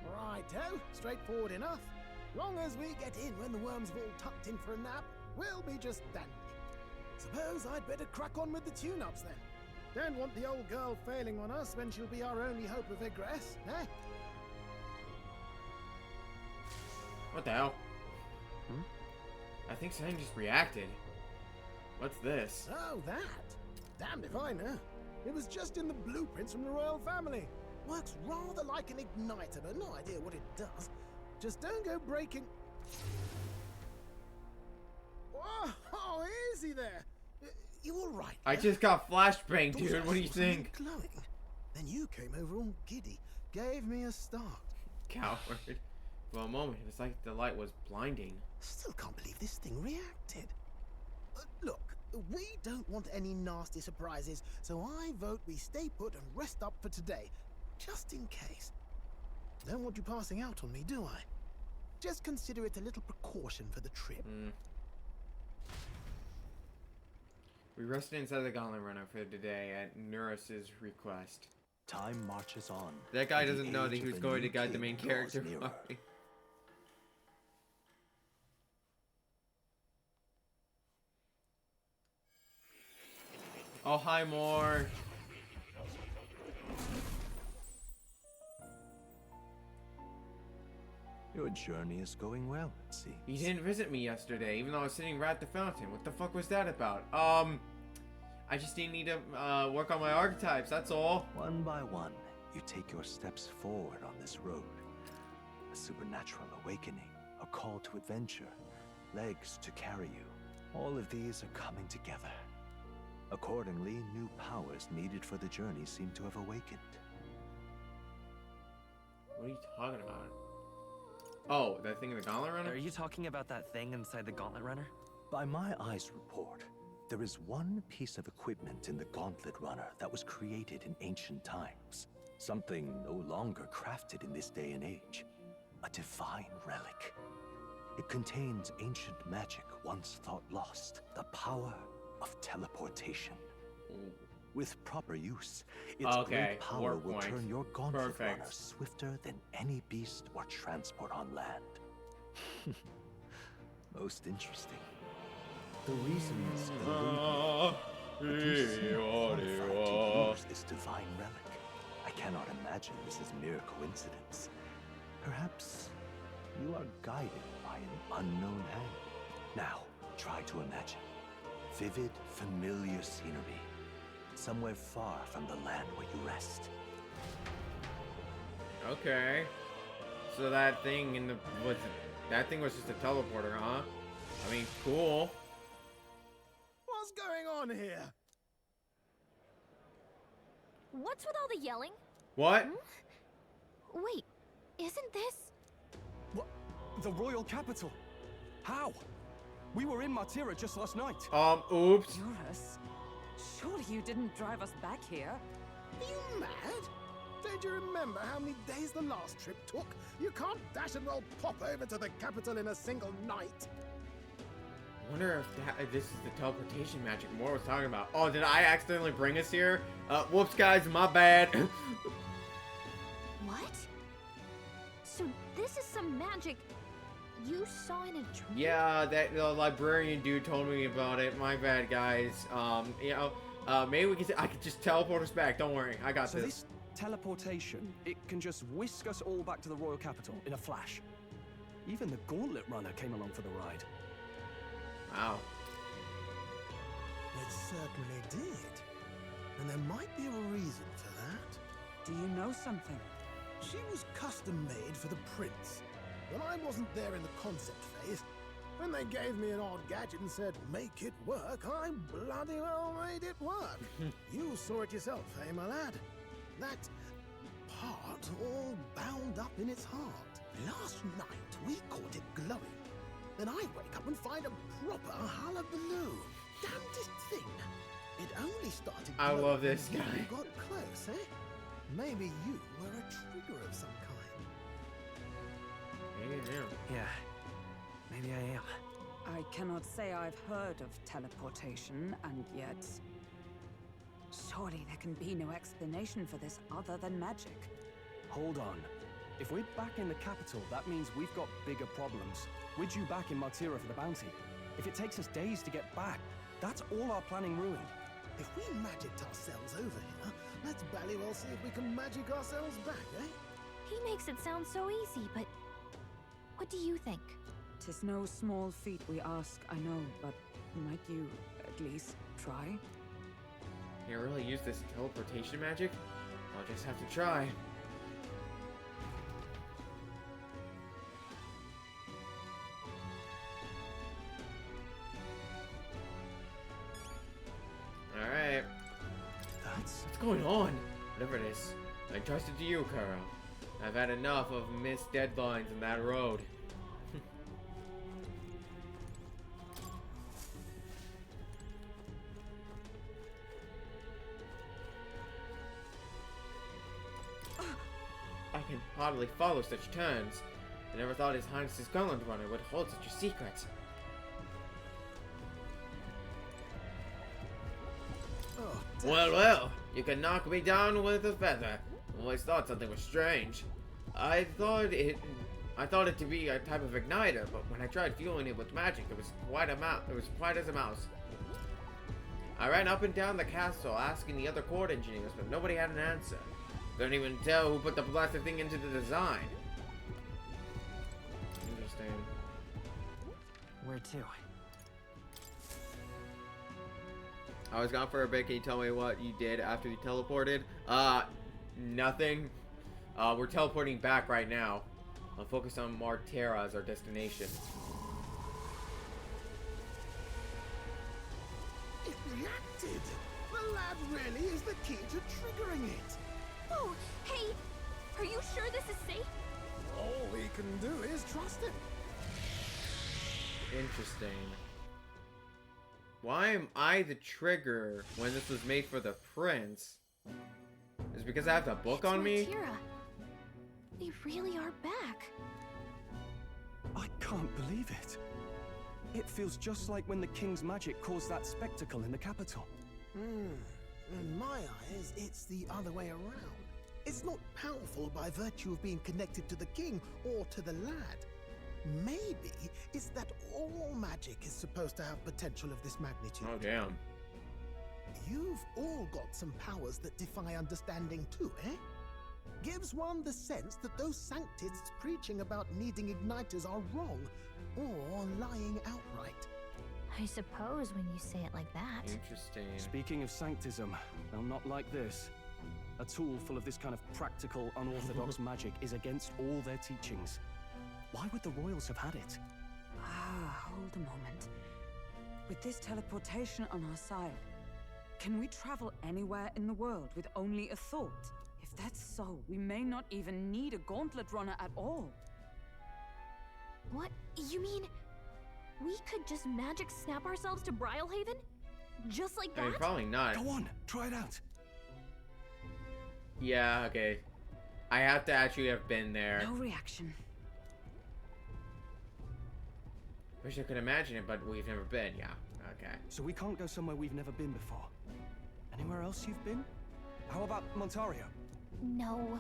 Righto, straightforward enough. Long as we get in when the worms have all tucked in for a nap, we'll be just dandy. Suppose I'd better crack on with the tune-ups then. Don't want the old girl failing on us when she'll be our only hope of egress, eh? What the hell? I think something just reacted. What's this? Oh, that? Damned if I know. It was just in the blueprints from the royal family. Works rather like an igniter, but no idea what it does. Just don't go breaking... Oh, easy there. You all right? I just got flashbang, dude. What do you think? Glowing. Then you came over all giddy, gave me a start. Coward. For a moment, it was like the light was blinding. Still can't believe this thing reacted. Look, we don't want any nasty surprises, so I vote we stay put and rest up for today, just in case. Don't want you passing out on me, do I? Just consider it a little precaution for the trip. We rested inside the Gauntlet Runner for today at Neurus's request. Time marches on. That guy doesn't know that he was going to guide the main character. Oh, hi, Moore. Your journey is going well, it seems. He didn't visit me yesterday, even though I was sitting right at the fountain. What the fuck was that about? I just need to work on my archetypes, that's all. One by one, you take your steps forward on this road. A supernatural awakening, a call to adventure, legs to carry you. All of these are coming together. Accordingly, new powers needed for the journey seem to have awakened. What are you talking about? Oh, that thing in the Gauntlet Runner? Are you talking about that thing inside the Gauntlet Runner? By my eyes report, there is one piece of equipment in the Gauntlet Runner that was created in ancient times. Something no longer crafted in this day and age. A divine relic. It contains ancient magic once thought lost. The power of teleportation. With proper use, its great power will turn your Gauntlet Runner swifter than any beast or transport on land. Most interesting. The reason is this divine relic. I cannot imagine this is mere coincidence. Perhaps you are guided by an unknown hand. Now, try to imagine. Vivid, familiar scenery. Somewhere far from the land where you rest. Okay. So that thing in the... that thing was just a teleporter, huh? I mean, cool. What's going on here? What's with all the yelling? What? Wait, isn't this... What? The royal capital? How? We were in Martira just last night. Oops. Eurus, surely you didn't drive us back here? Are you mad? Don't you remember how many days the last trip took? You can't dash and roll pop over to the capital in a single night. I wonder if this is the teleportation magic Moore was talking about. Oh, did I accidentally bring us here? Whoops, guys, my bad. What? So this is some magic you saw in a dream? Yeah, that librarian dude told me about it. My bad, guys. You know, maybe I could just teleport us back. Don't worry, I got this. So this teleportation, it can just whisk us all back to the royal capital in a flash. Even the Gauntlet Runner came along for the ride. Wow. It certainly did. And there might be a reason for that. Do you know something? She was custom made for the prince. When I wasn't there in the concept phase, when they gave me an odd gadget and said, make it work, I bloody well made it work. You saw it yourself, eh, my lad? That part all bound up in its heart. Last night, we caught it glowing. Then I wake up and find a proper hullabaloo. Damnedest thing. It only started glowing. I love this guy. You got close, eh? Maybe you were a trigger of some kind. Maybe I am. Yeah, maybe I am. I cannot say I've heard of teleportation, and yet... surely there can be no explanation for this other than magic. Hold on. If we're back in the capital, that means we've got bigger problems. We're due back in Martira for the bounty. If it takes us days to get back, that's all our planning ruined. If we magicked ourselves over here, let's bally well see if we can magic ourselves back, eh? He makes it sound so easy, but what do you think? 'Tis no small feat we ask, I know, but might you at least try? Can't really use this teleportation magic? I'll just have to try. What's going on? Whatever it is, I trusted you, Kara. I've had enough of missed deadlines in that road. I can hardly follow such turns. I never thought His Highness's Gauntlet Runner would hold such a secret. Oh, Well, well, you can knock me down with a feather. Always thought something was strange. I thought it to be a type of igniter, but when I tried fueling it with magic, it was quite as a mouse. I ran up and down the castle asking the other court engineers, but nobody had an answer. Couldn't even tell who put the blasted thing into the design. Interesting. Where to? I was gone for a bit. Can you tell me what you did after you teleported? Nothing. We're teleporting back right now. I'll focus on Martera as our destination. It reacted! The lad really is the key to triggering it! Oh, hey! Are you sure this is safe? All we can do is trust him. Interesting. Why am I the trigger when this was made for the prince? Is it because I have the book on me? Martera. They really are back. I can't believe it. It feels just like when the king's magic caused that spectacle in the capital. In my eyes, it's the other way around. It's not powerful by virtue of being connected to the king or to the lad. Maybe it's that all magic is supposed to have potential of this magnitude. Oh, damn. You've all got some powers that defy understanding too, eh? Gives one the sense that those sanctists preaching about needing igniters are wrong, or lying outright. I suppose when you say it like that. Interesting. Speaking of sanctism, they'll not like this. A tool full of this kind of practical, unorthodox magic is against all their teachings. Why would the royals have had it? Hold a moment. With this teleportation on our side, can we travel anywhere in the world with only a thought? If that's so, we may not even need a gauntlet runner at all. What? You mean we could just magic snap ourselves to Brylehaven? Just like that? I mean, probably not. Go on, try it out. Yeah, okay. I have to actually have been there. No reaction. Wish I could imagine it, but we've never been. Yeah, okay. So we can't go somewhere we've never been before. Anywhere else you've been? How about Montario? No.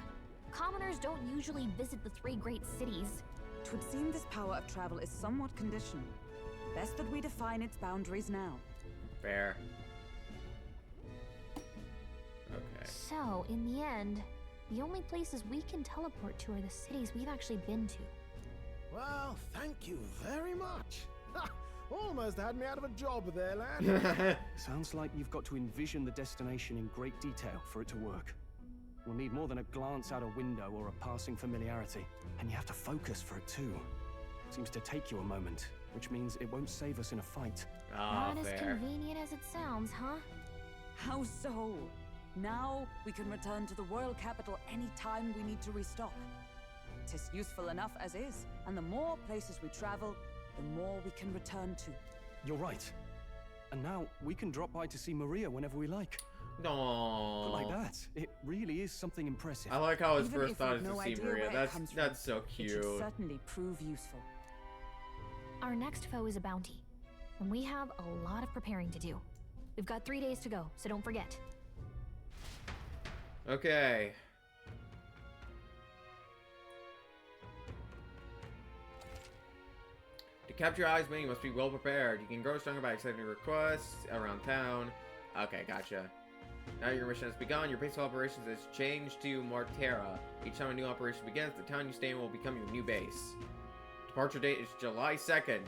Commoners don't usually visit the 3 great cities. 'Twould seem this power of travel is somewhat conditional. Best that we define its boundaries now. Fair. Okay. So, in the end, the only places we can teleport to are the cities we've actually been to. Well, thank you very much. Ha! Almost had me out of a job there, lad. Sounds like you've got to envision the destination in great detail for it to work. We'll need more than a glance out a window or a passing familiarity. And you have to focus for it too. Seems to take you a moment, which means it won't save us in a fight. Not as convenient as it sounds, huh? How so? Now we can return to the royal capital any time we need to restock. 'Tis useful enough as is, and the more places we travel, the more we can return to. You're right. And now we can drop by to see Maria whenever we like. No. But like that, it really is something impressive. I like how his Even first if thought we've is no to see idea Maria. where it comes That's so It cute. should certainly prove useful. Our next foe is a bounty, and we have a lot of preparing to do. We've got 3 days to go, so don't forget. Okay. To capture Iceman, you must be well prepared. You can grow stronger by accepting requests around town. Okay, gotcha. Now your mission has begun. Your base of operations has changed to Martera. Each time a new operation begins, the town you stay in will become your new base. Departure date is July 2nd.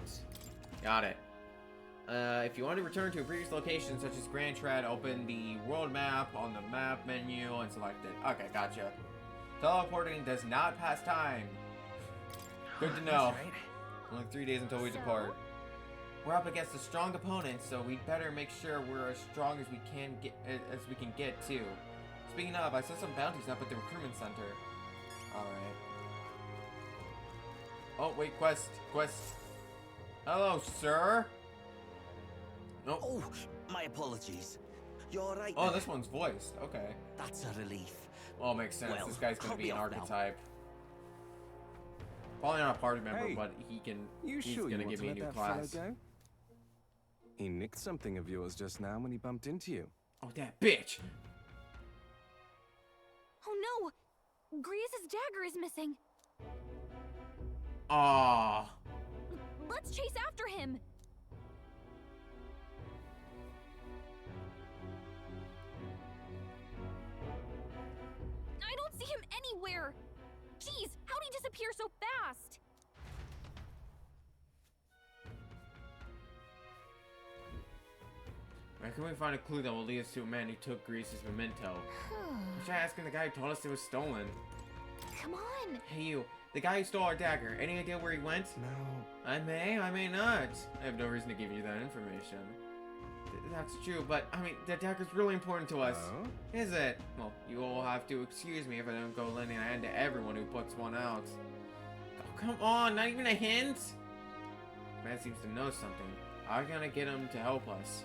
Got it. If you want to return to a previous location, such as Grand Trad, open the world map on the map menu and select it. Okay, gotcha. Teleporting does not pass time. Good to know. That's right. Only 3 days until we depart. We're up against a strong opponent, so we'd better make sure we're as strong as we can get too. Speaking of, I saw some bounties up at the recruitment center. Alright. Oh, wait, quest. Hello, sir. Oh, my apologies. You're all right. Oh, this one's voiced. Okay. That's a relief. Well, makes sense. Well, This guy's gonna I'll be be an off now. archetype. Probably not a party member, Hey, but he's sure gonna you want give to me a let new that class. fellow go? He nicked something of yours just now when he bumped into you. Oh, that bitch! Oh no! Griez's dagger is missing. Ah. Let's chase after him. I don't see him anywhere. Jeez, how'd he disappear so fast? Where can we find a clue that will lead us to a man who took Greece's memento? Try asking the guy who told us it was stolen. Come on. Hey you, the guy who stole our dagger, any idea where he went? No. I may not. I have no reason to give you that information. That's true, but I mean, the dagger's really important to us. Oh? Is it? Well, you all have to excuse me if I don't go lending a hand to everyone who puts one out. Oh, come on, not even a hint? Man seems to know something. How are we gonna get him to help us?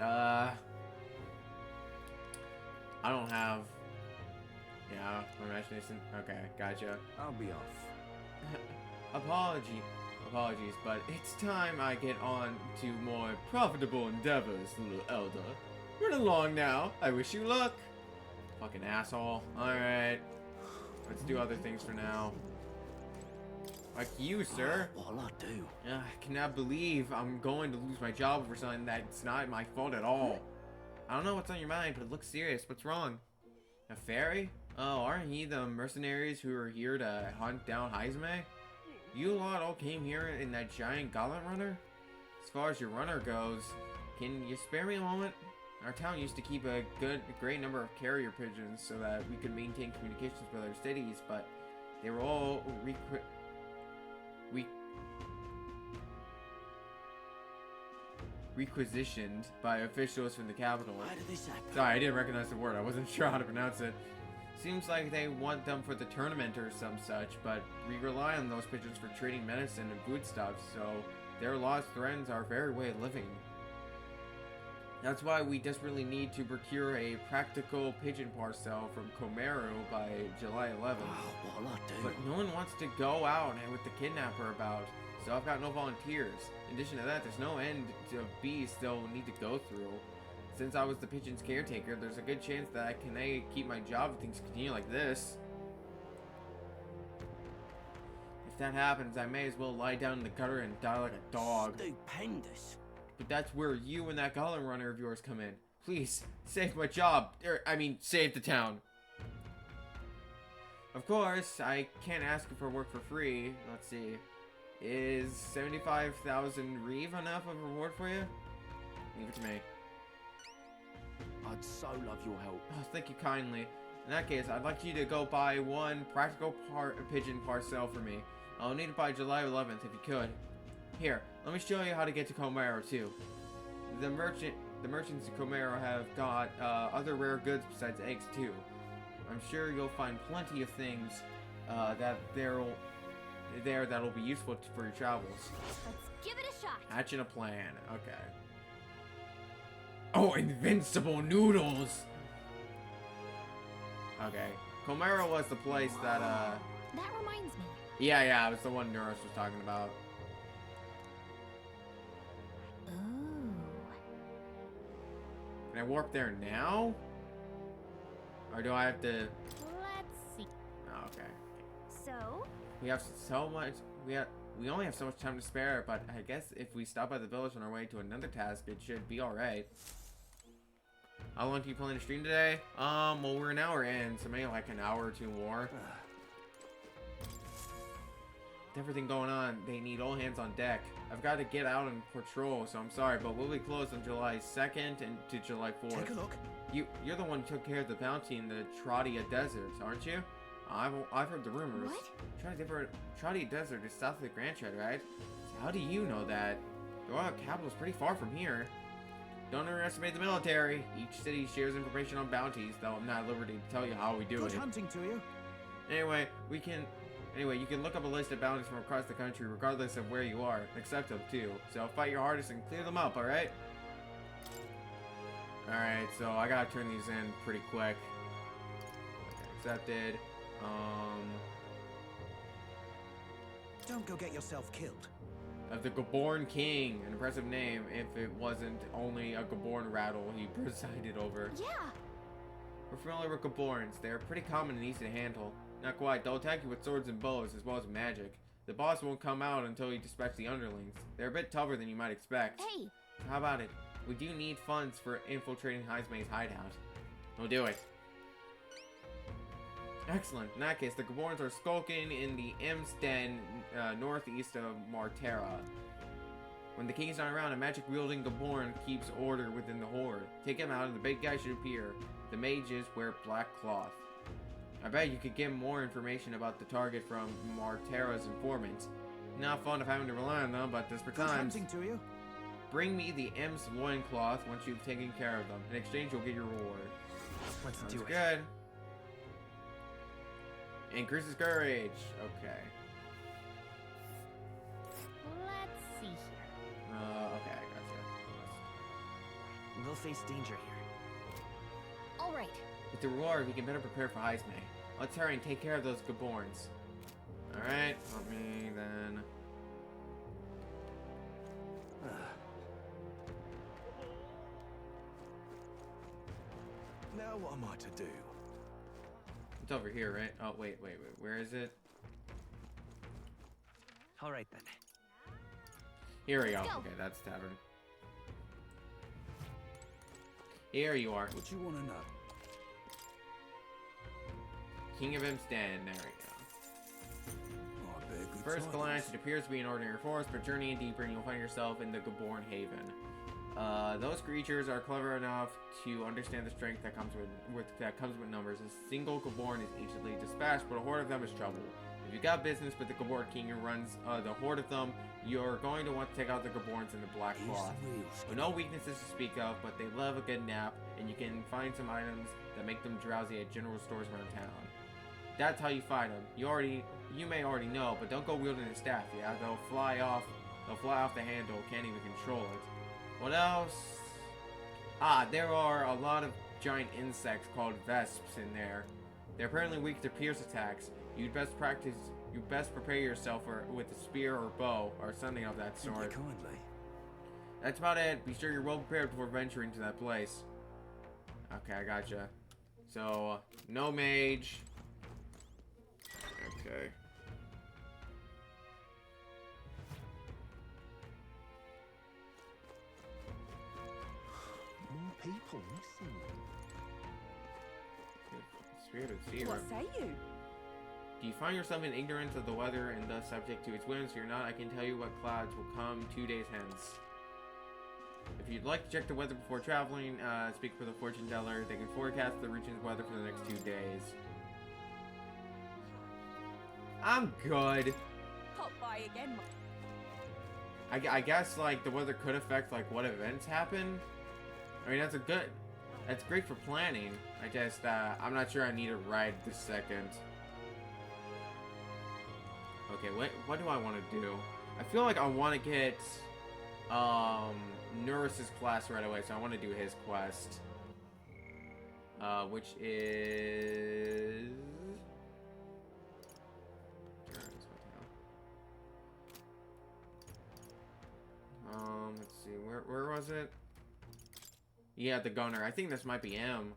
I don't have... Yeah, imagination. Okay, gotcha. I'll be off. Apologies, but it's time I get on to more profitable endeavors, little elder. Run along now. I wish you luck. Fucking asshole. Alright. Let's do other things for now. Like you, sir. What'll I do? I cannot believe I'm going to lose my job over something that's not my fault at all. I don't know what's on your mind, but it looks serious. What's wrong? A fairy? Oh, aren't he the mercenaries who are here to hunt down Heizme? You lot all came here in that giant gauntlet runner? As far as your runner goes, can you spare me a moment? Our town used to keep a great number of carrier pigeons so that we could maintain communications with other cities, but they were all requisitioned by officials from the capital. Why did this happen? Sorry, I didn't recognize the word. I wasn't sure how to pronounce it. Seems like they want them for the tournament or some such, but we rely on those pigeons for trading medicine and foodstuffs, so their lost friends are our very way of living. That's why we desperately need to procure a practical pigeon parcel from Komeru by July 11th. What'll I do? But no one wants to go out and with the kidnapper about, so I've got no volunteers. In addition to that, there's no end of beasts they'll need to go through. Since I was the pigeon's caretaker, there's a good chance that I can keep my job if things continue like this. If that happens, I may as well lie down in the gutter and die like a dog. Stupendous. But that's where you and that gauntlet runner of yours come in. Please, save my job. Save the town. Of course, I can't ask for work for free. Let's see. Is 75,000 Reeve enough of a reward for you? Leave it to me. I'd so love your help. Oh, thank you kindly. In that case, I'd like you to go buy one practical pigeon parcel for me. I'll need it by July 11th if you could. Here, let me show you how to get to Komero too. The merchants in Komero have got other rare goods besides eggs too. I'm sure you'll find plenty of things that'll be useful for your travels. Let's give it a shot. Hatching a plan. Okay. Oh, invincible noodles! Okay. Komero was the place that, That reminds me. Yeah, it was the one Neuros was talking about. Ooh. Can I warp there now? Or do I have to... Let's see. Oh, okay. So? We have so much... We only have so much time to spare, but I guess if we stop by the village on our way to another task, it should be alright. How long do you plan to stream today? Well, we're an hour in, so maybe like an hour or two more. With everything going on, they need all hands on deck. I've got to get out and patrol, so I'm sorry, but we'll be closed on July 2nd and to July 4th. Take a look. You're the one who took care of the bounty in the Trodia Desert, aren't you? I've heard the rumors. What? Trodia Desert is south of the Grand Trade, right? So how do you know that? The royal capital is pretty far from here. Don't underestimate the military. Each city shares information on bounties, though I'm not at liberty to tell you how we do Good it. hunting to you. Anyway, you can look up a list of bounties from across the country, regardless of where you are. Accept them too. So fight your hardest and clear them up. All right. All right. So I gotta turn these in pretty quick. Okay, accepted. Don't go get yourself killed. Of the Gaborn King, an impressive name if it wasn't only a Gaborn rattle he presided over. Yeah. We're familiar with Gaborns. They're pretty common and easy to handle. Not quite. They'll attack you with swords and bows as well as magic. The boss won't come out until he dispatches the underlings. They're a bit tougher than you might expect. Hey. So how about it? We do need funds for infiltrating Heismay's hideout. We'll do it. Excellent. In that case, the Gaborns are skulking in the M's Den, northeast of Martera. When the king's not around, a magic-wielding Gaborn keeps order within the horde. Take him out and the big guy should appear. The mages wear black cloth. I bet you could get more information about the target from Martera's informants. Not fond of having to rely on them, but desperate Good times. hunting to you. Bring me the M's loincloth once you've taken care of them. In exchange, you'll get your reward. Let's do it. Good. Increases courage. Okay. Let's see here. Okay, I gotcha. We'll face danger here. All right. With the reward, we can better prepare for Heismay. Let's hurry and take care of those Gaborns. Alright, let me then... Now what am I to do? It's over here, right? Oh, wait. Where is it? All right then. Here we go. Let's go. Okay, that's tavern. Here you are. What you want to know? King of Imstan. There we Oh, I bear go. good First tidings. glance, it appears to be an ordinary forest, but journeying deeper and you'll find yourself in the Gaborn Haven. Those creatures are clever enough to understand the strength that comes with numbers. A single Gaborn is easily dispatched, but a horde of them is trouble. If you got business with the Gaborn King who runs the horde of them, you're going to want to take out the Gaborns in the black cloth. With no weaknesses to speak of, but they love a good nap, and you can find some items that make them drowsy at general stores around town. That's how you fight them. You may already know, but don't go wielding a staff. Yeah, they'll fly off the handle. Can't even control it. What else? There are a lot of giant insects called vesps in there. They're apparently weak to pierce attacks. You'd best prepare yourself with a spear or bow or something of that sort. Kindly. That's about it. Be sure you're well prepared before venturing to that place. Okay, I gotcha. So, no mage. Okay. More people missing. Spirit of Zero. What say you? Do you find yourself in ignorance of the weather and thus subject to its whims? If you're not, I can tell you what clouds will come 2 days hence. If you'd like to check the weather before traveling, speak for the fortune teller. They can forecast the region's weather for the next 2 days. I'm good. Pop by again. I guess like the weather could affect like what events happen. I mean that's great for planning. I just I'm not sure I need it right this second. Okay, what do I want to do? I feel like I want to get Nurse's class right away, so I want to do his quest. Which is let's see, where was it? Yeah, the gunner. I think this might be M.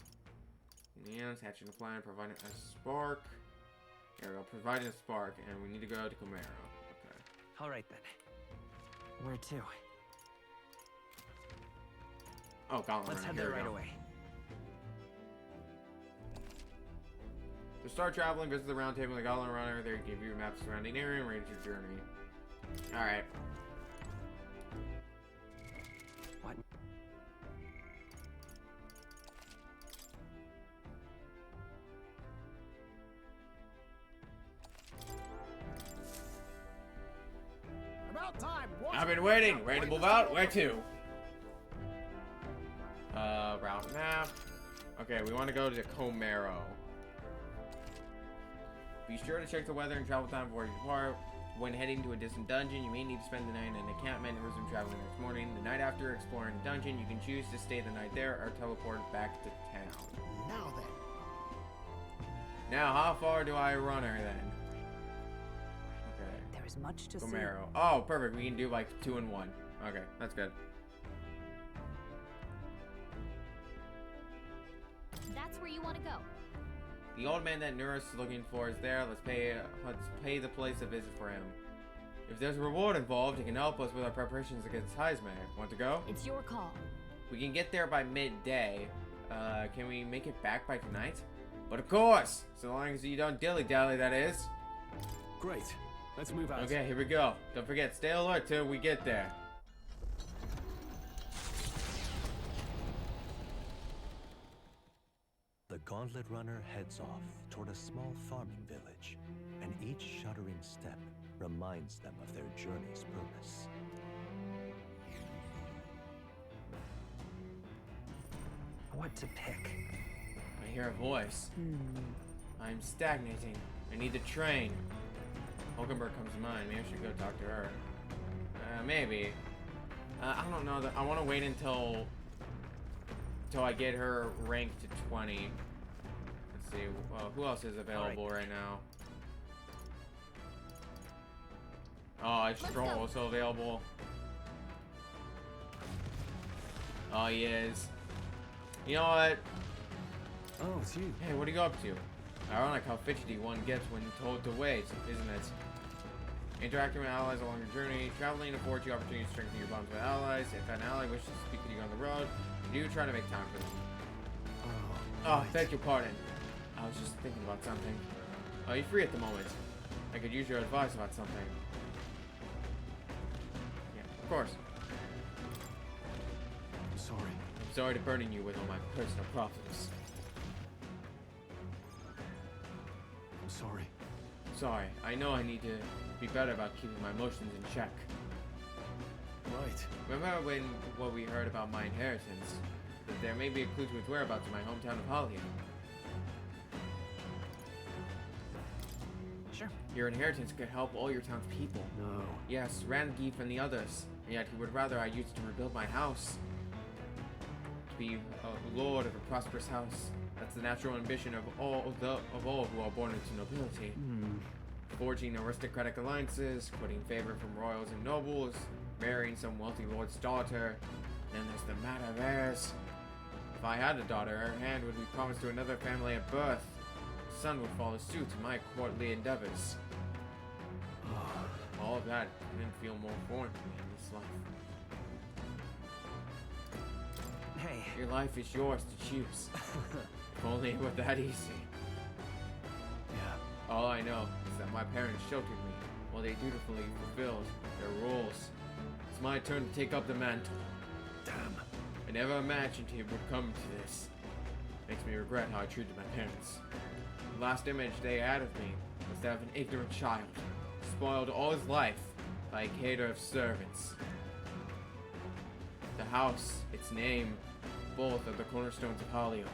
Yeah, it's hatching a plan, providing a spark. There we go, providing a spark, and we need to go to Camaro. Okay. All right then. Where to? Oh, Goblin Let's Runner. head Here there we right go. away. To start traveling, visit the round table of the Goblin Runner. There you give you a map surrounding area and arrange your journey. Alright. What? About time. What? I've been waiting. Ready to move out? Where to? map. Okay, we want to go to Comero. Be sure to check the weather and travel time before you depart. When heading to a distant dungeon, you may need to spend the night in an encampment and resume traveling the next morning. The night after exploring a dungeon, you can choose to stay the night there or teleport back to town. Now then. Now, how far do I run her then? Okay. There is much to see. Comero. Oh, perfect. We can do like 2 and 1. Okay, that's good. That's where you want to go. The old man that Nurse is looking for is there. Let's pay the place a visit for him. If there's a reward involved, he can help us with our preparations against Heisman. Want to go? It's your call. We can get there by midday. Can we make it back by tonight? But of course! So long as you don't dilly-dally, that is. Great. Let's move out. Okay, here we go. Don't forget, stay alert till we get there. The Gauntlet Runner heads off toward a small farming village, and each shuddering step reminds them of their journey's purpose. What to pick? I hear a voice. I'm stagnating. I need to train. Hulkenberg comes to mind. Maybe I should go talk to her. Maybe. I don't know. I want to wait until I get her ranked to 20. Let's see. Who else is available right now? Oh, is Stroll also available? Oh, he is. You know what? Oh, it's you. Hey, what are you up to? Ironic how fidgety one gets when told to wait, isn't it? Interacting with allies along your journey. Traveling affords you opportunity to strengthen your bonds with allies. If an ally wishes to speak with you on the road, do try to make time for them. Oh, beg your pardon. I was just thinking about something. Are you free at the moment? I could use your advice about something. Yeah, of course. I'm sorry. I'm sorry to burden you with all my personal problems. I'm sorry. Sorry. I know I need to be better about keeping my emotions in check. Right. Remember what we heard about my inheritance? That there may be a clue to its whereabouts in my hometown of Halia. Sure. Your inheritance could help all your town's people. No. Yes, Randgeef and the others. And yet he would rather I use it to rebuild my house. To be a lord of a prosperous house. That's the natural ambition of all who are born into nobility. Forging aristocratic alliances, quitting favor from royals and nobles, marrying some wealthy lord's daughter. Then there's the matter of heirs. If I had a daughter, her hand would be promised to another family at birth. A son would follow suit in my courtly endeavors. All of that didn't feel more foreign to me in this life. Hey. Your life is yours to choose. If only it were that easy. Yeah. All I know is that my parents sheltered me while they dutifully fulfilled their roles. It's my turn to take up the mantle. Damn. I never imagined it would come to this. Makes me regret how I treated my parents. The last image they had of me was that of an ignorant child, spoiled all his life by a cater of servants. The house, its name, both are the cornerstones of Halio.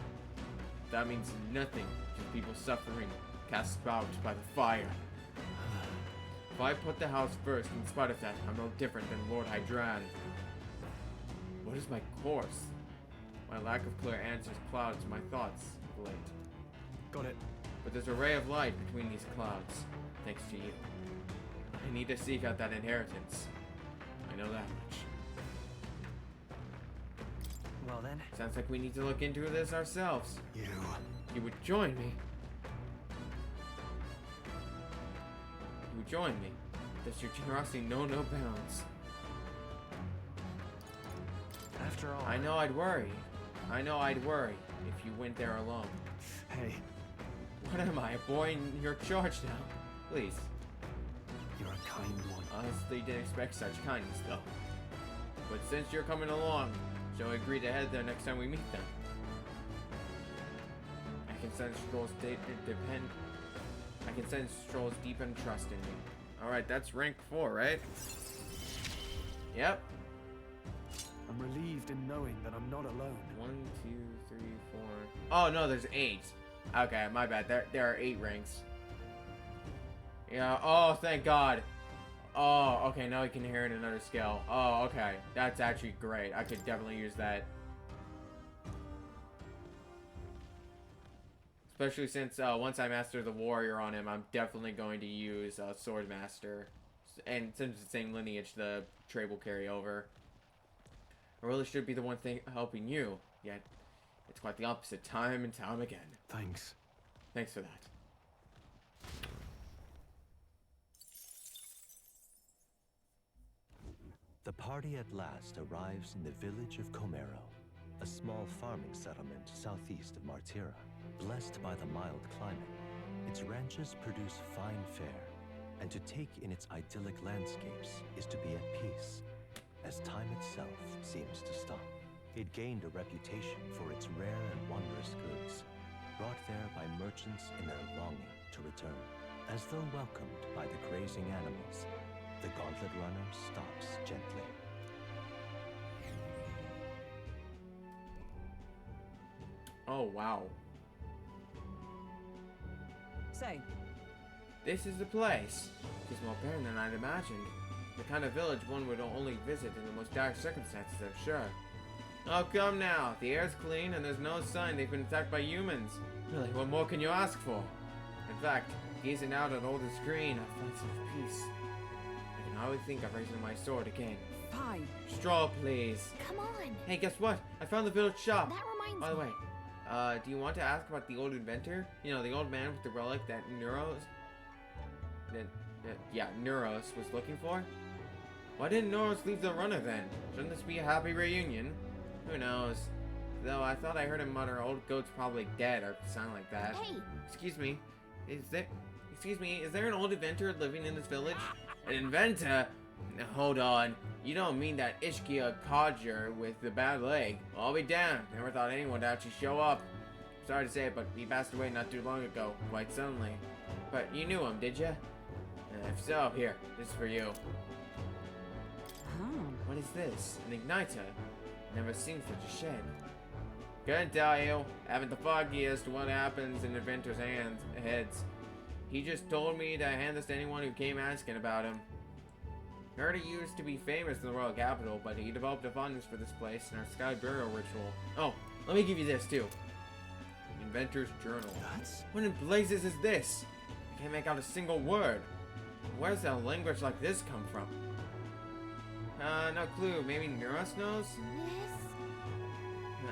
That means nothing to people suffering, cast about by the fire. If I put the house first, in spite of that, I'm no different than Lord Hydran. What is my course? My lack of clear answers clouds my thoughts of late. Got it. But there's a ray of light between these clouds, thanks to you. I need to seek out that inheritance. I know that much. Well then. Sounds like we need to look into this ourselves. You would join me. You would join me. Does your generosity know no bounds? After all, I know I'd worry. I know I'd worry if you went there alone. Hey. What am I, a boy in your charge now? Please. You're a kind one. Honestly, didn't expect such kindness, though. But since you're coming along, shall I agree to head there next time we meet them? I can sense Stroll's deep and trust in me. Alright, that's rank 4, right? Yep. I'm relieved in knowing that I'm not alone. 1, 2, 3, 4. Oh no, there's 8. Okay, my bad. There are 8 ranks. Yeah. Oh, thank God. Oh, okay. Now we can inherit another skill. Oh, okay. That's actually great. I could definitely use that. Especially since once I master the warrior on him, I'm definitely going to use sword master. And since it's the same lineage, the trait will carry over. I really should be the one thing helping you, yet it's quite the opposite time and time again. Thanks. Thanks for that. The party at last arrives in the village of Comero, a small farming settlement southeast of Martira. Blessed by the mild climate, its ranches produce fine fare, and to take in its idyllic landscapes is to be at peace, as time itself seems to stop. It gained a reputation for its rare and wondrous goods, brought there by merchants in their longing to return. As though welcomed by the grazing animals, the Gauntlet Runner stops gently. Oh, wow. Say. This is the place. It's more barren than I'd imagined. The kind of village one would only visit in the most dire circumstances, I'm sure. Oh, come now. The air's clean and there's no sign they've been attacked by humans. Really, what more can you ask for? In fact, gazing out on all this green, I find some peace. I can hardly think of raising my sword again. Fine. Straw, please. Come on. Hey, guess what? I found the village shop. That reminds me. By the way, do you want to ask about the old inventor? You know, the old man with the relic that Neuros was looking for? Why didn't Neuros leave the runner then? Shouldn't this be a happy reunion? Who knows? Though I thought I heard him mutter, "Old goat's probably dead," or something like that. Hey! Excuse me, is there an old inventor living in this village? An inventor? Hold on, you don't mean that Ishkia codger with the bad leg? Well, I'll be damned. Never thought anyone would actually show up. Sorry to say it, but he passed away not too long ago, quite suddenly. But you knew him, did you? If so, here, this is for you. Oh. What is this? An igniter? Never seen such a shed. Couldn't tell you. Haven't the foggiest what happens in inventors' heads. He just told me to hand this to anyone who came asking about him. Heard he used to be famous in the royal capital, but he developed a fondness for this place in our sky burial ritual. Oh, let me give you this too. Inventor's journal. What in blazes is this? I can't make out a single word. Where does a language like this come from? No clue. Maybe Neuros knows? Yes.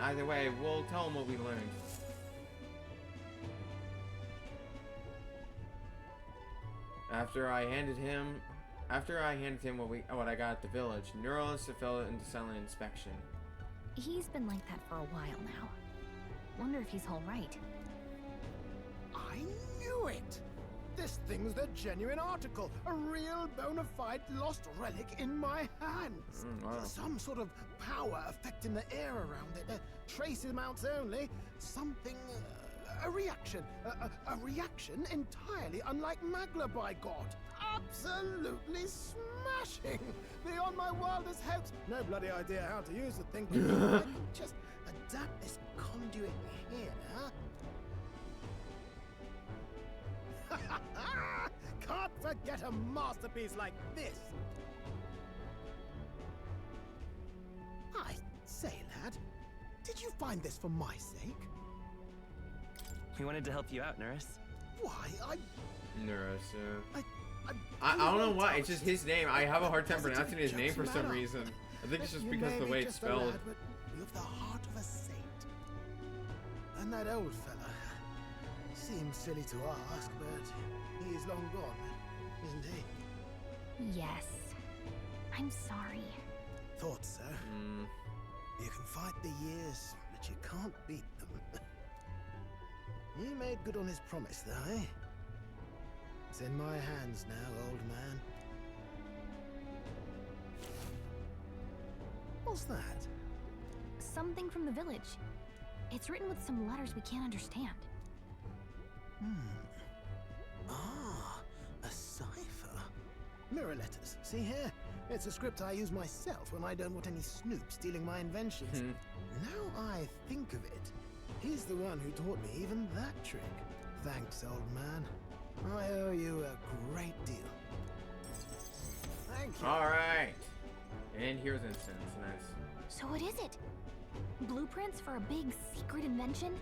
Either way, we'll tell him what we learned. After I handed him what I got at the village, Neuros fell into silent inspection. He's been like that for a while now. Wonder if he's all right. I knew it! This thing's the genuine article, a real bona fide lost relic in my hands. Wow. Some sort of power affecting the air around it. Trace amounts only. Something, a reaction. A reaction entirely unlike Magla, by God. Absolutely smashing! Beyond my wildest hopes. No bloody idea how to use the thing, but I can just adapt this conduit here. Can't forget a masterpiece like this! I say, lad, did you find this for my sake? We wanted to help you out, Nurse. Why, Neuros, I don't know why, it's just his name. I have a hard time pronouncing his name for some reason. I think it's just because of the way it's spelled. But you've the heart of a saint. And that old fella. Seems silly to ask, but he is long gone, isn't he? Yes. I'm sorry. Thought so. You can fight the years, but you can't beat them. He made good on his promise, though, eh? It's in my hands now, old man. What's that? Something from the village. It's written with some letters we can't understand. Ah, a cipher. Mirror letters. See here? It's a script I use myself when I don't want any snoop stealing my inventions. Now I think of it, he's the one who taught me even that trick. Thanks, old man. I owe you a great deal. Thank you. Alright. And here's instance. Nice. So what is it? Blueprints for a big secret invention?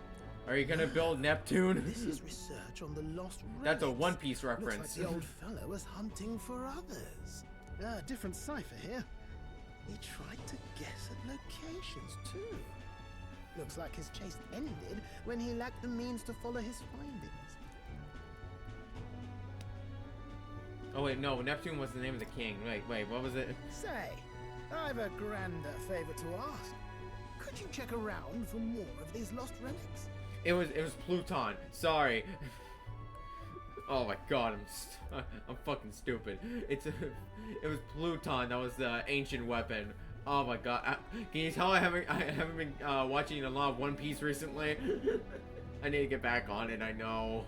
Are you gonna build Neptune? This is research on the lost relics. That's a One Piece reference. Looks like the old fellow was hunting for others. Different cipher here. He tried to guess at locations too. Looks like his chase ended when he lacked the means to follow his findings. Oh wait, no, Neptune was the name of the king. Wait, what was it? Say, I've a grander favor to ask. Could you check around for more of these lost relics? It was Pluton. Sorry. Oh my god, I'm fucking stupid. It was Pluton that was the ancient weapon. Oh my god. Can you tell I haven't been watching a lot of One Piece recently? I need to get back on it, I know.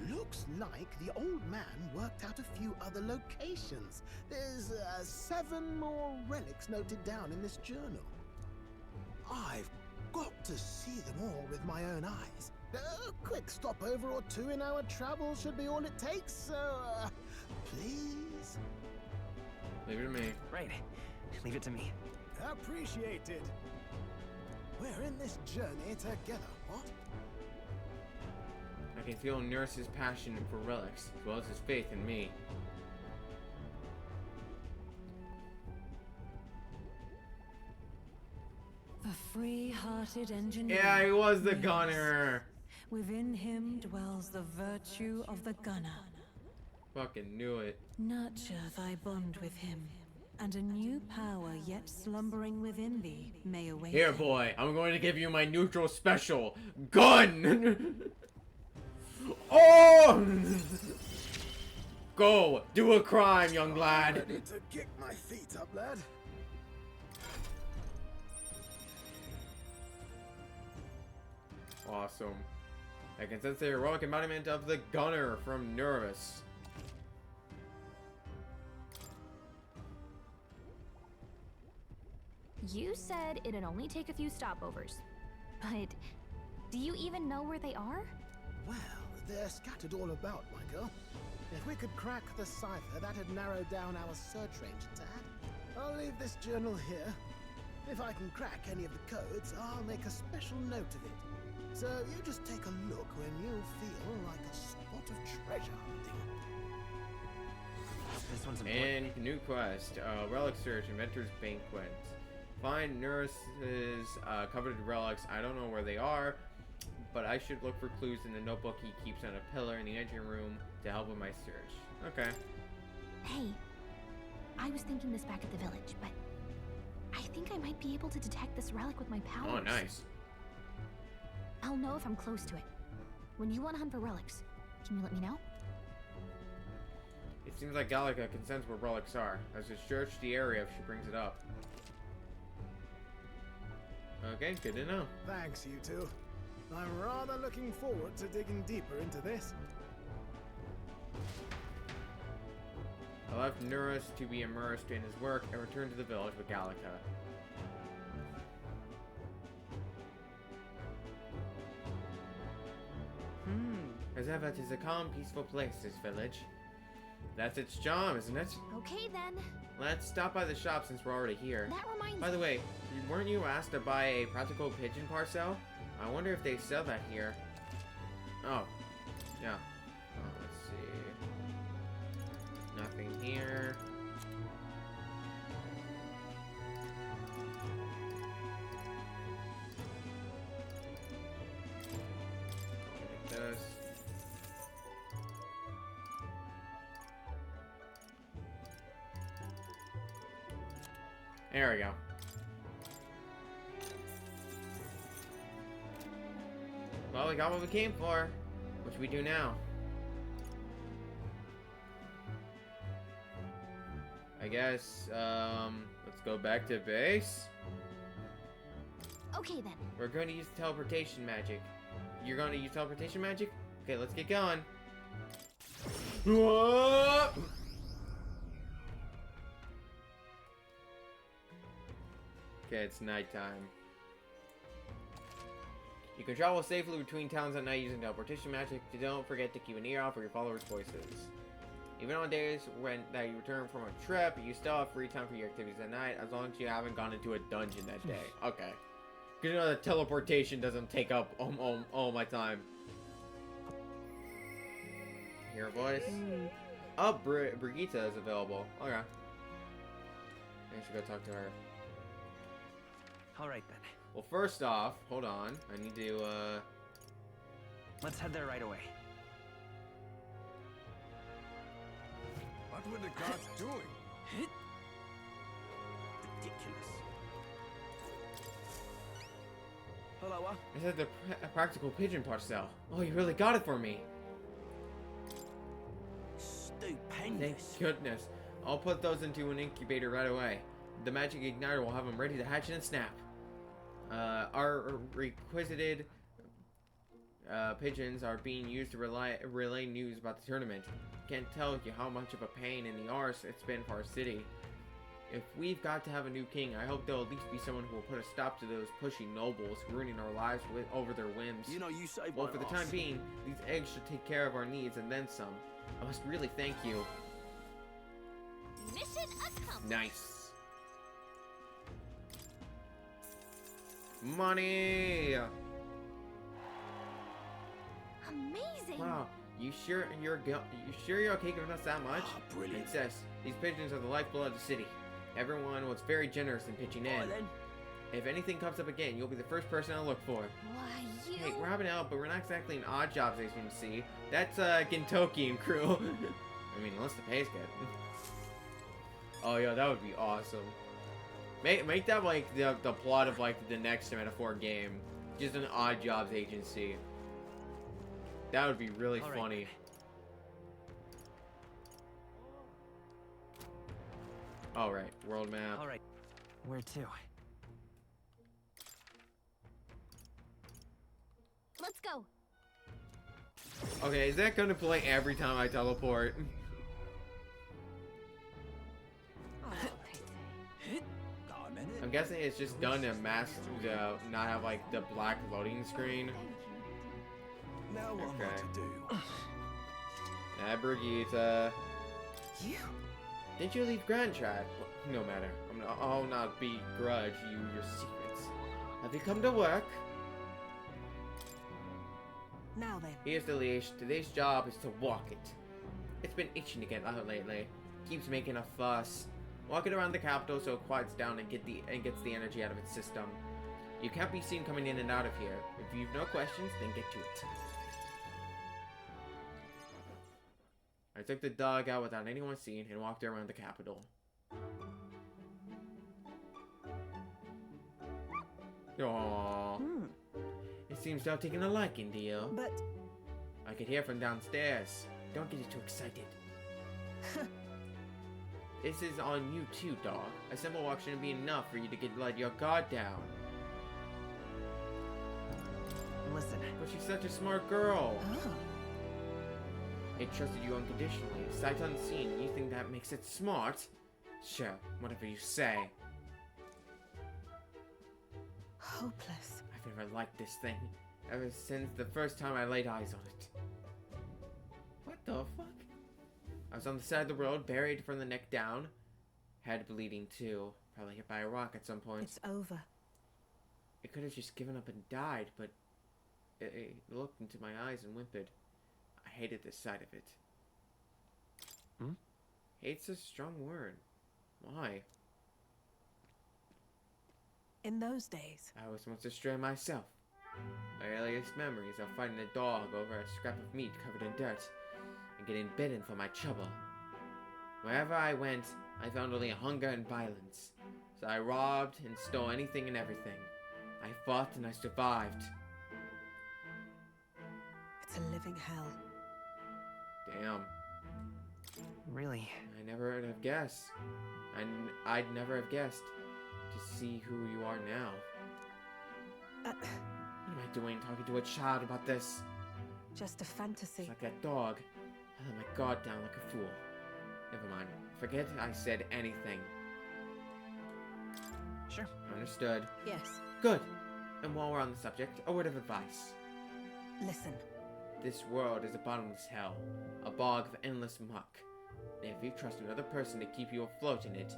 Looks like the old man worked out a few other locations. There's 7 more relics noted down in this journal. I've got to see them all with my own eyes. A quick stopover or 2 in our travels should be all it takes, so please? Leave it to me. Right. Leave it to me. Appreciated. We're in this journey together, what? I can feel Nurse's passion for relics, as well as his faith in me. The free-hearted engineer. Yeah, he was the gunner. Within him dwells the virtue of the gunner. Fucking knew it. Nurture thy bond with him, and a new power yet slumbering within thee may await. Here, boy, I'm going to give you my neutral special gun. Oh! Go, do a crime, young lad. Ready to kick my feet up, lad. Awesome. I can sense the heroic embodiment of the gunner from Nervous. You said it'd only take a few stopovers. But do you even know where they are? Well, they're scattered all about, my girl. If we could crack the cipher, that'd narrow down our search range a tad. I'll leave this journal here. If I can crack any of the codes, I'll make a special note of it. So you just take a look when you feel like a spot of treasure hunting. This one's important. And new quest, relic search, inventor's banquet. Find Nurse's coveted relics. I don't know where they are, but I should look for clues in the notebook he keeps on a pillar in the engine room to help with my search. Okay. Hey, I was thinking this back at the village, but I think I might be able to detect this relic with my powers. Oh, nice. I'll know if I'm close to it. When you want to hunt for relics, can you let me know? It seems like Gallica can sense where relics are. I should search the area if she brings it up. Okay, good to know. Thanks, you two. I'm rather looking forward to digging deeper into this. I left Nurse to be immersed in his work and returned to the village with Gallica. As ever, it is a calm, peaceful place, this village. That's its charm, isn't it? Okay then. Let's stop by the shop since we're already here. That reminds me. By the way, weren't you asked to buy a practical pigeon parcel? I wonder if they sell that here. Oh, yeah. Oh, let's see. Nothing here. Like this. There we go. Well, we got what we came for, which we do now. I guess, let's go back to base. Okay then. We're going to use teleportation magic. You're going to use teleportation magic? Okay, let's get going. Whoa! Okay, it's nighttime. You can travel safely between towns at night using teleportation magic. Don't forget to keep an ear out for your followers' voices. Even on days that you return from a trip, you still have free time for your activities at night, as long as you haven't gone into a dungeon that day. Okay. Because you know that teleportation doesn't take up all my time. Hear a voice? Oh, Brigitte is available. Okay. I should go talk to her. Alright then. Well, first off, hold on. I need to, Let's head there right away. What were the guards doing? Ridiculous. Hello, I said a practical pigeon parcel. Oh, you really got it for me. Stupendous. Thank goodness. I'll put those into an incubator right away. The magic igniter will have them ready to hatch and snap. Our requisited pigeons are being used to relay news about the tournament. Can't tell you how much of a pain in the arse it's been for our city. If we've got to have a new king, I hope there'll at least be someone who will put a stop to those pushy nobles ruining our lives over their whims. You know, you saved Well, my for the ass. time being, these eggs should take care of our needs and then some. I must really thank you. Mission accomplished. Nice. Money! Amazing. Wow, you sure you're okay giving us that much? Brilliant. Princess, these pigeons are the lifeblood of the city. Everyone was very generous in pitching in. then. If anything comes up again, you'll be the first person I look for. Why, you... Hey, we're helping out, but we're not exactly in odd jobs, as you can see. That's Gintoki and crew. I mean, unless the pay's good. Oh yeah, that would be awesome. Make that like the plot of like the next Metaphor game, just an odd jobs agency. That would be really funny. All right, world map. All right. Where to? Let's go. Okay, is that gonna play every time I teleport? I'm guessing it's just done to mask the not have like the black loading screen. Now what am I to do? Brigitte. You? Didn't you leave Grand Trad? Well, no matter. I'll not begrudge you your secrets. Have you come to work? Now then. Here's the leash. Today's job is to walk it. It's been itching to get out lately. Keeps making a fuss. Walk it around the capital so it quiets down and gets the energy out of its system. You can't be seen coming in and out of here. If you've no questions, then get to it. I took the dog out without anyone seeing and walked around the capital. Aww. It seems to have taken a liking to you. But... I could hear from downstairs. Don't get too excited. This is on you too, dog. A simple walk shouldn't be enough for you to let your guard down. Listen. But she's such a smart girl. Oh. It trusted you unconditionally, sight unseen, and you think that makes it smart? Sure, whatever you say. Hopeless. I've never liked this thing, ever since the first time I laid eyes on it. What the fuck? I was on the side of the road, buried from the neck down. Head bleeding too. Probably hit by a rock at some point. It's over. It could have just given up and died, but it looked into my eyes and whimpered. I hated the sight of it. Hate's a strong word. Why? In those days. I was once a stray myself. My earliest memories are fighting a dog over a scrap of meat covered in dirt, and getting bitten for my trouble. Wherever I went, I found only hunger and violence. So I robbed and stole anything and everything. I fought and I survived. It's a living hell. Damn. Really? I never would have guessed. I'd never have guessed to see who you are now. What am I doing talking to a child about this? Just a fantasy. It's like that dog. I let my guard down like a fool. Never mind. Forget I said anything. Sure. I'm Understood. Yes. Good. And while we're on the subject, a word of advice. Listen. This world is a bottomless hell, a bog of endless muck. And if you trust another person to keep you afloat in it,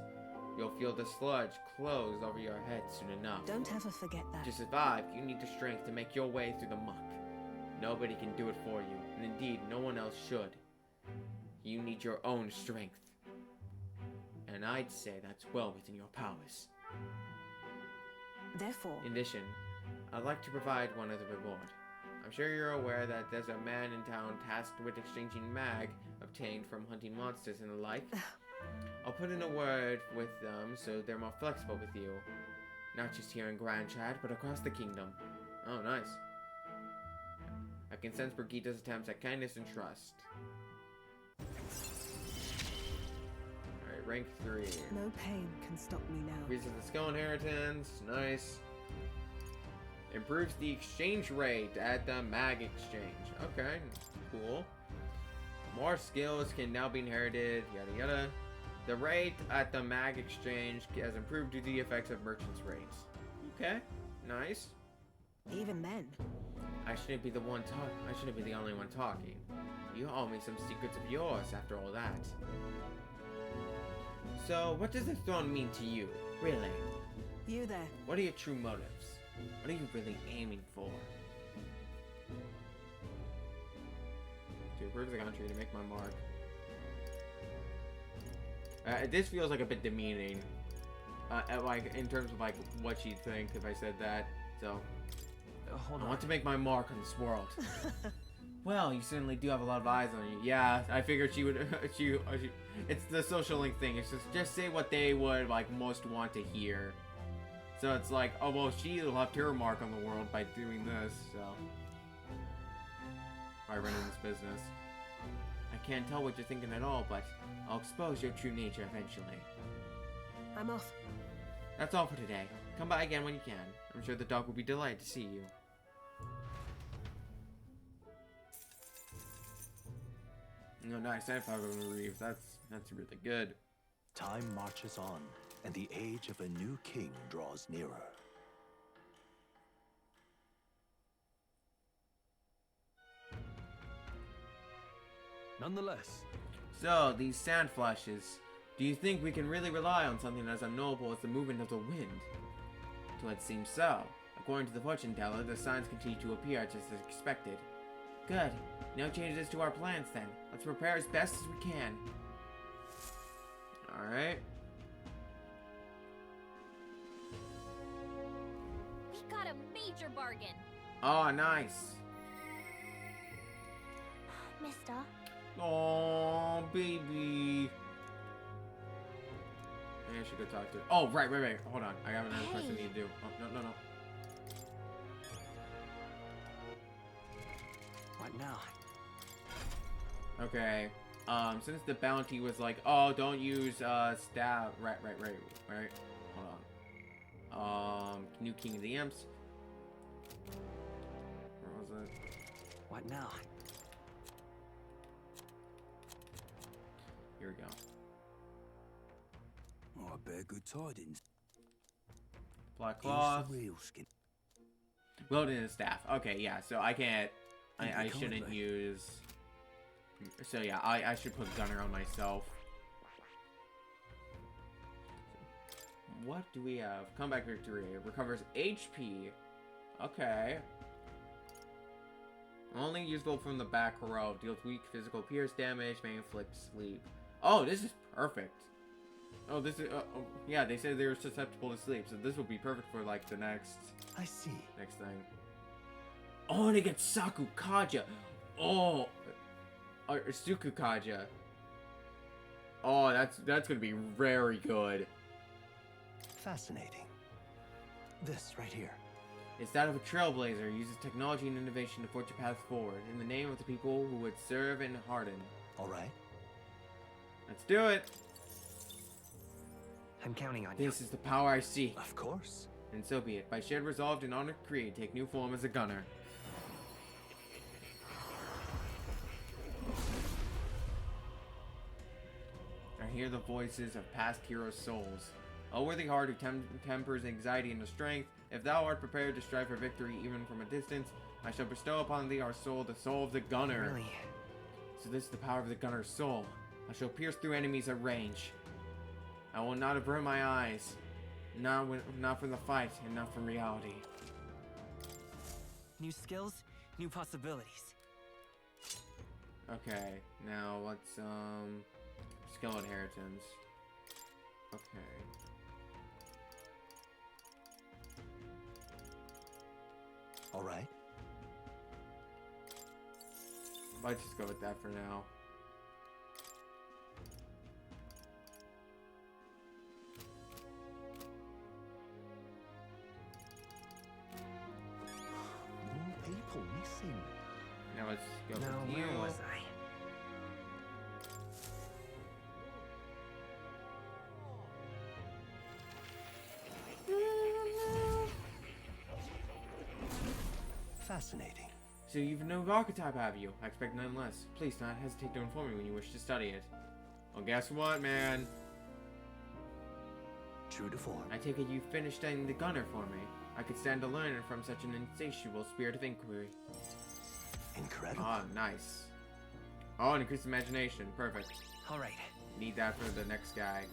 you'll feel the sludge close over your head soon enough. Don't ever forget that. To survive, you need the strength to make your way through the muck. Nobody can do it for you, and indeed, no one else should. You need your own strength. And I'd say that's well within your powers. Therefore... In addition, I'd like to provide one other reward. I'm sure you're aware that there's a man in town tasked with exchanging mag obtained from hunting monsters and the like. I'll put in a word with them so they're more flexible with you. Not just here in Grand Chad, but across the kingdom. Oh, nice. I can sense Brigitta's attempts at kindness and trust. Alright, rank 3. No pain can stop me now. Increases the skill inheritance. Nice. Improves the exchange rate at the mag exchange. Okay, cool. More skills can now be inherited, yada yada. The rate at the mag exchange has improved due to the effects of merchants' rates. Okay, nice. Even then. I shouldn't be the one talking. I shouldn't be the only one talking. You owe me some secrets of yours after all that. So, what does the throne mean to you, really? You there. What are your true motives? What are you really aiming for? To improve the country, to make my mark. This feels like a bit demeaning. Like, in terms of, like, what she'd think if I said that. So, I want to make my mark on this world. Well, you certainly do have a lot of eyes on you. Yeah, I figured she would, it's the social link thing. It's just say what they would, like, most want to hear. So it's like, oh, well, she left her mark on the world by doing this, so. By running this business. I can't tell what you're thinking at all, but I'll expose your true nature eventually. I'm off. That's all for today. Come by again when you can. I'm sure the dog will be delighted to see you. Oh, nice. I thought of a reef. That's really good. Time marches on, and the age of a new king draws nearer. Nonetheless. So, these sand flashes. Do you think we can really rely on something as unknowable as the movement of the wind? Well, it seems so. According to the fortune teller, the signs continue to appear just as expected. Good. No changes to our plans then. Let's prepare as best as we can. Alright. We got a major bargain. Oh, nice. Mister. Oh, baby. Maybe I should go talk to her. Oh, right. Hold on. I have another question I need to do. Oh, no. What now? Okay. Since the bounty was like, oh, don't use, staff. Right. Hold on. New King of the Imps. Where was it? What now? Here we go. Oh, I bear good tidings. Black cloth. Real skin. Wilderness staff. Okay, yeah. So I can't. I shouldn't use. So yeah, I should put Gunner on myself. What do we have? Comeback victory. Recovers HP. Okay. Only usable from the back row. Deals weak physical pierce damage. May inflict sleep. Oh, this is perfect. Oh, this is. Yeah, they said they were susceptible to sleep, so this will be perfect for like the next. I see. Next thing. Oh, and it gets Saku Kaja. Oh, or Suku Kaja. Oh, that's gonna be very good. Fascinating. This right here. It's that of a trailblazer. Uses technology and innovation to forge a path forward in the name of the people who would serve and harden. All right. Let's do it. I'm counting on you. This is the power I see. Of course. And so be it. By shared resolve and honored creed, take new form as a gunner. I hear the voices of past heroes' souls. A worthy heart who tempers anxiety into strength. If thou art prepared to strive for victory even from a distance, I shall bestow upon thee our soul, the soul of the gunner. Really? So this is the power of the gunner's soul. I shall pierce through enemies at range. I will not avert my eyes. Not from the fight, and not from reality. New skills, new possibilities. Okay, now let's, skill inheritance. Okay. Alright. Let's just go with that for now. More people missing. Now let's go Now, with you. where was I? Fascinating. So you've a new archetype, have you? I expect none less. Please do not hesitate to inform me when you wish to study it. Well, guess what, man? True to form. I take it you finished studying the gunner for me. I could stand to learn from such an insatiable spirit of inquiry. Incredible. Ah, nice. Oh, and increased imagination. Perfect. Alright. Need that for the next guy.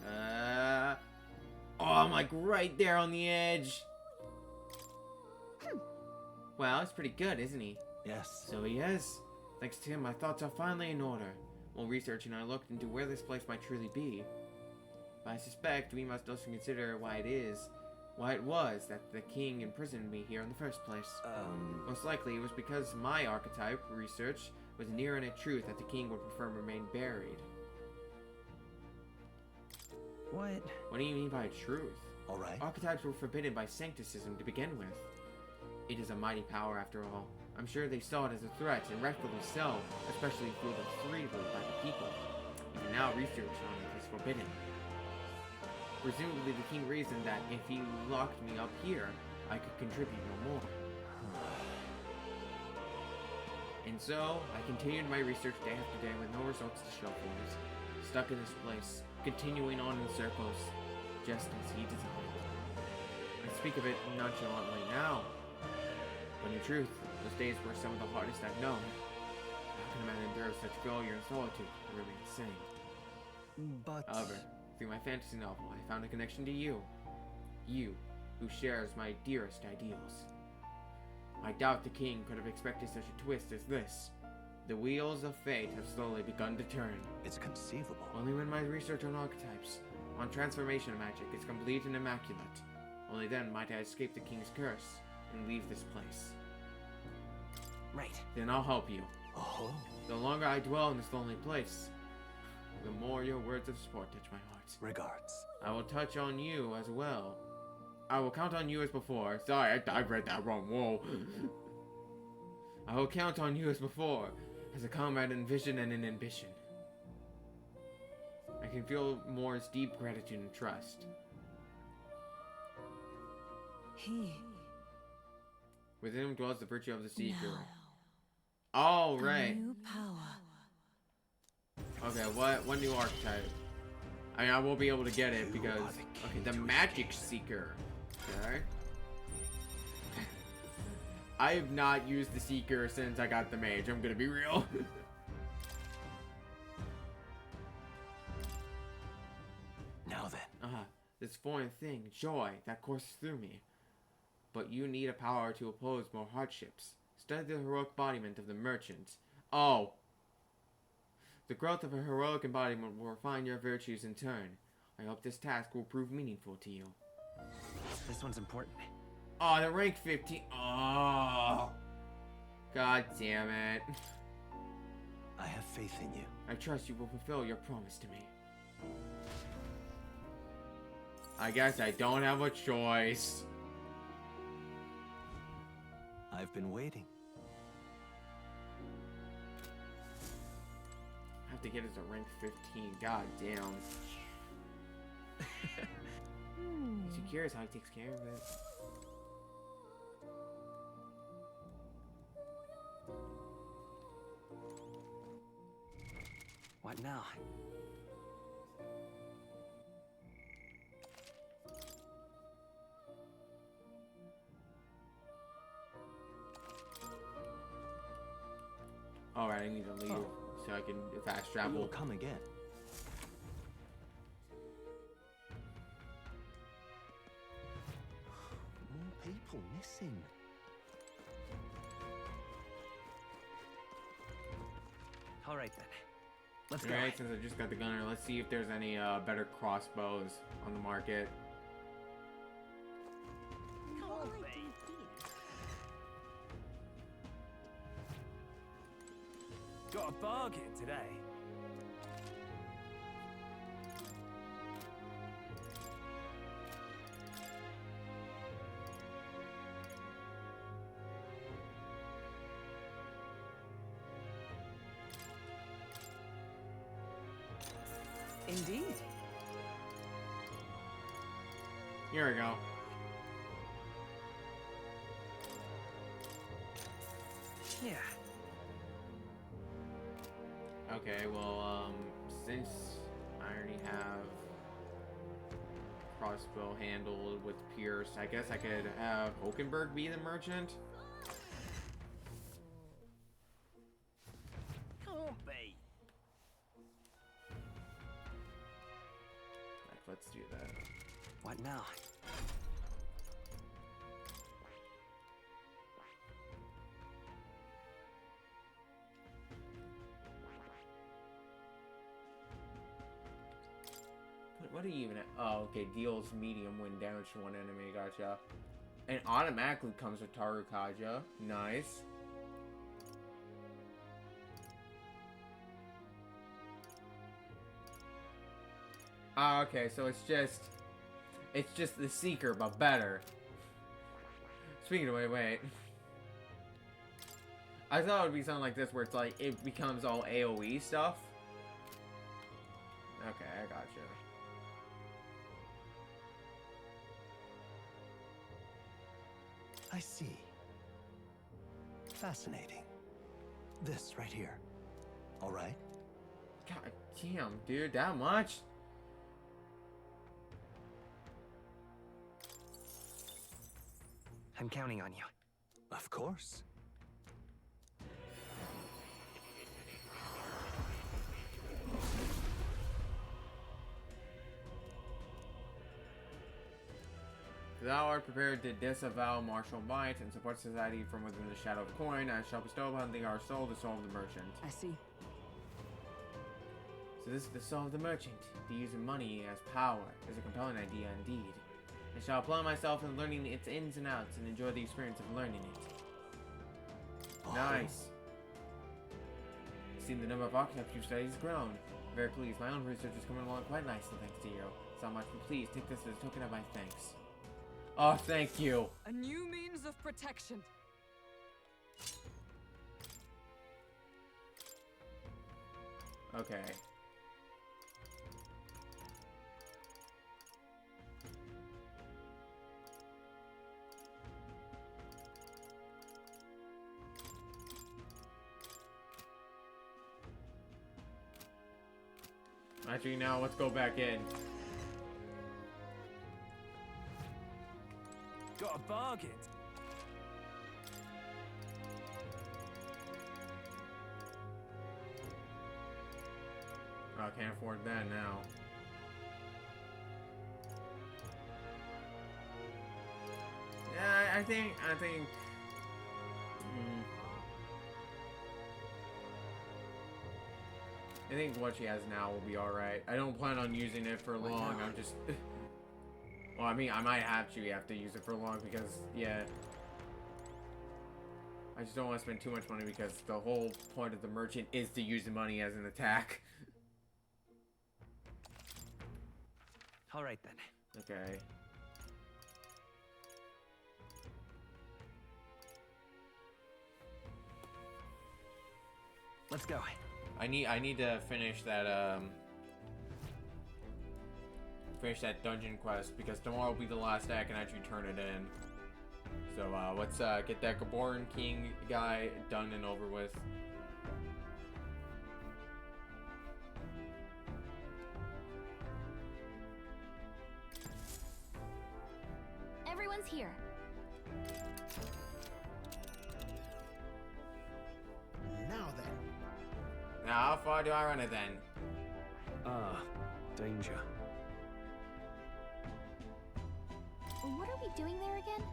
Oh, I'm like right there on the edge. Well, it's pretty good, isn't he? Yes. So he is. Thanks to him, my thoughts are finally in order. While researching, I looked into where this place might truly be. But I suspect we must also consider why it was that the king imprisoned me here in the first place. Most likely, it was because my archetype research was near in a truth that the king would prefer remain buried. What? What do you mean by truth? Alright. Archetypes were forbidden by sancticism to begin with. It is a mighty power after all. I'm sure they saw it as a threat, and rightfully so, especially if wielded freely by the people. Even now, research on it is forbidden. Presumably the king reasoned that if he locked me up here, I could contribute no more. And so, I continued my research day after day with no results to show for it. Stuck in this place, continuing on in circles, just as he designed. I speak of it nonchalantly now, but in truth, those days were some of the hardest I've known. How can a man endure such failure and solitude? Really insane. But... However, through my fantasy novel, I found a connection to you. You, who shares my dearest ideals. I doubt the king could have expected such a twist as this. The wheels of fate have slowly begun to turn. It's conceivable. Only when my research on archetypes, on transformation magic, is complete and immaculate. Only then might I escape the king's curse and leave this place. Right. Then I'll help you. Oh. The longer I dwell in this lonely place, the more your words of support touch my heart. Regards. I will touch on you as well. I will count on you as before. Sorry, I read that wrong. Whoa. I will count on you as before, as a comrade in vision and in ambition. I can feel Moore's deep gratitude and trust. Within him dwells the virtue of the Seeker. All right. New power. Okay, what new archetype? I mean, I won't be able to get it because okay, the Magic Seeker. Okay. I have not used the Seeker since I got the Mage. I'm gonna be real. Now then. This foreign thing, joy, that courses through me. But you need a power to oppose more hardships. Study the heroic embodiment of the merchant. Oh. The growth of a heroic embodiment will refine your virtues in turn. I hope this task will prove meaningful to you. This one's important. Oh, the rank 15. Oh. God damn it. I have faith in you. I trust you will fulfill your promise to me. I guess I don't have a choice. I've been waiting. I have to get it to rank 15. God damn. Is he curious how he takes care of it? What now? Alright, I need to leave so I can fast travel. You'll come again. More people missing. All right then. Let's go. Alright, since I just got the gunner, let's see if there's any better crossbows on the market. Got a bargain today. Indeed. Here we go. Yeah. Okay, well, since I already have crossbow handled with Pierce, I guess I could have Oakenberg be the merchant. Can't be. Let's do that. What now? What do you even? Oh, okay. Deals medium when damage to one enemy. Gotcha. And automatically comes with Tarukaja. Nice. Ah, okay. So it's just the Seeker, but better. Speaking of wait. I thought it would be something like this, where it's like it becomes all AOE stuff. Okay, I gotcha. I see. Fascinating. This right here. All right? God damn, dude, that much? I'm counting on you. Of course. Thou art prepared to disavow martial might and support society from within the shadow of the coin. I shall bestow upon thee our soul, the soul of the merchant. I see. So this is the soul of the merchant. The use of money as power is a compelling idea indeed. I shall apply myself in learning its ins and outs and enjoy the experience of learning it. Oh. Nice. Seeing the number of archetypes you study has grown. Very pleased. My own research is coming along quite nicely, thanks to you. So much, but please take this as a token of my thanks. Oh, thank you. A new means of protection. Okay. Actually, now let's go back in. Got a bargain. Oh, I can't afford that now. Yeah, I think. I think what she has now will be alright. I don't plan on using it for long. I'm just. Well, I mean, I might actually have to use it for long because, yeah. I just don't want to spend too much money because the whole point of the merchant is to use the money as an attack. All right then. Okay. Let's go. I need to finish that dungeon quest because tomorrow will be the last day I can actually turn it in. So let's get that Gaborn King guy done and over with. Everyone's here. Now then, how far do I run it then? Ah, danger. What are we doing there again?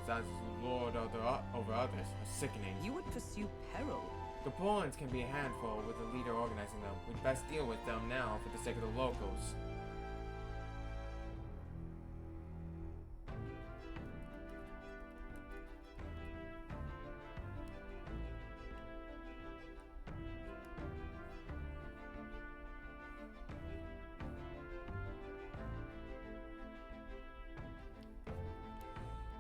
Besides lord over others, are sickening. You would pursue peril. The Polands can be a handful with the leader organizing them. We'd best deal with them now for the sake of the locals.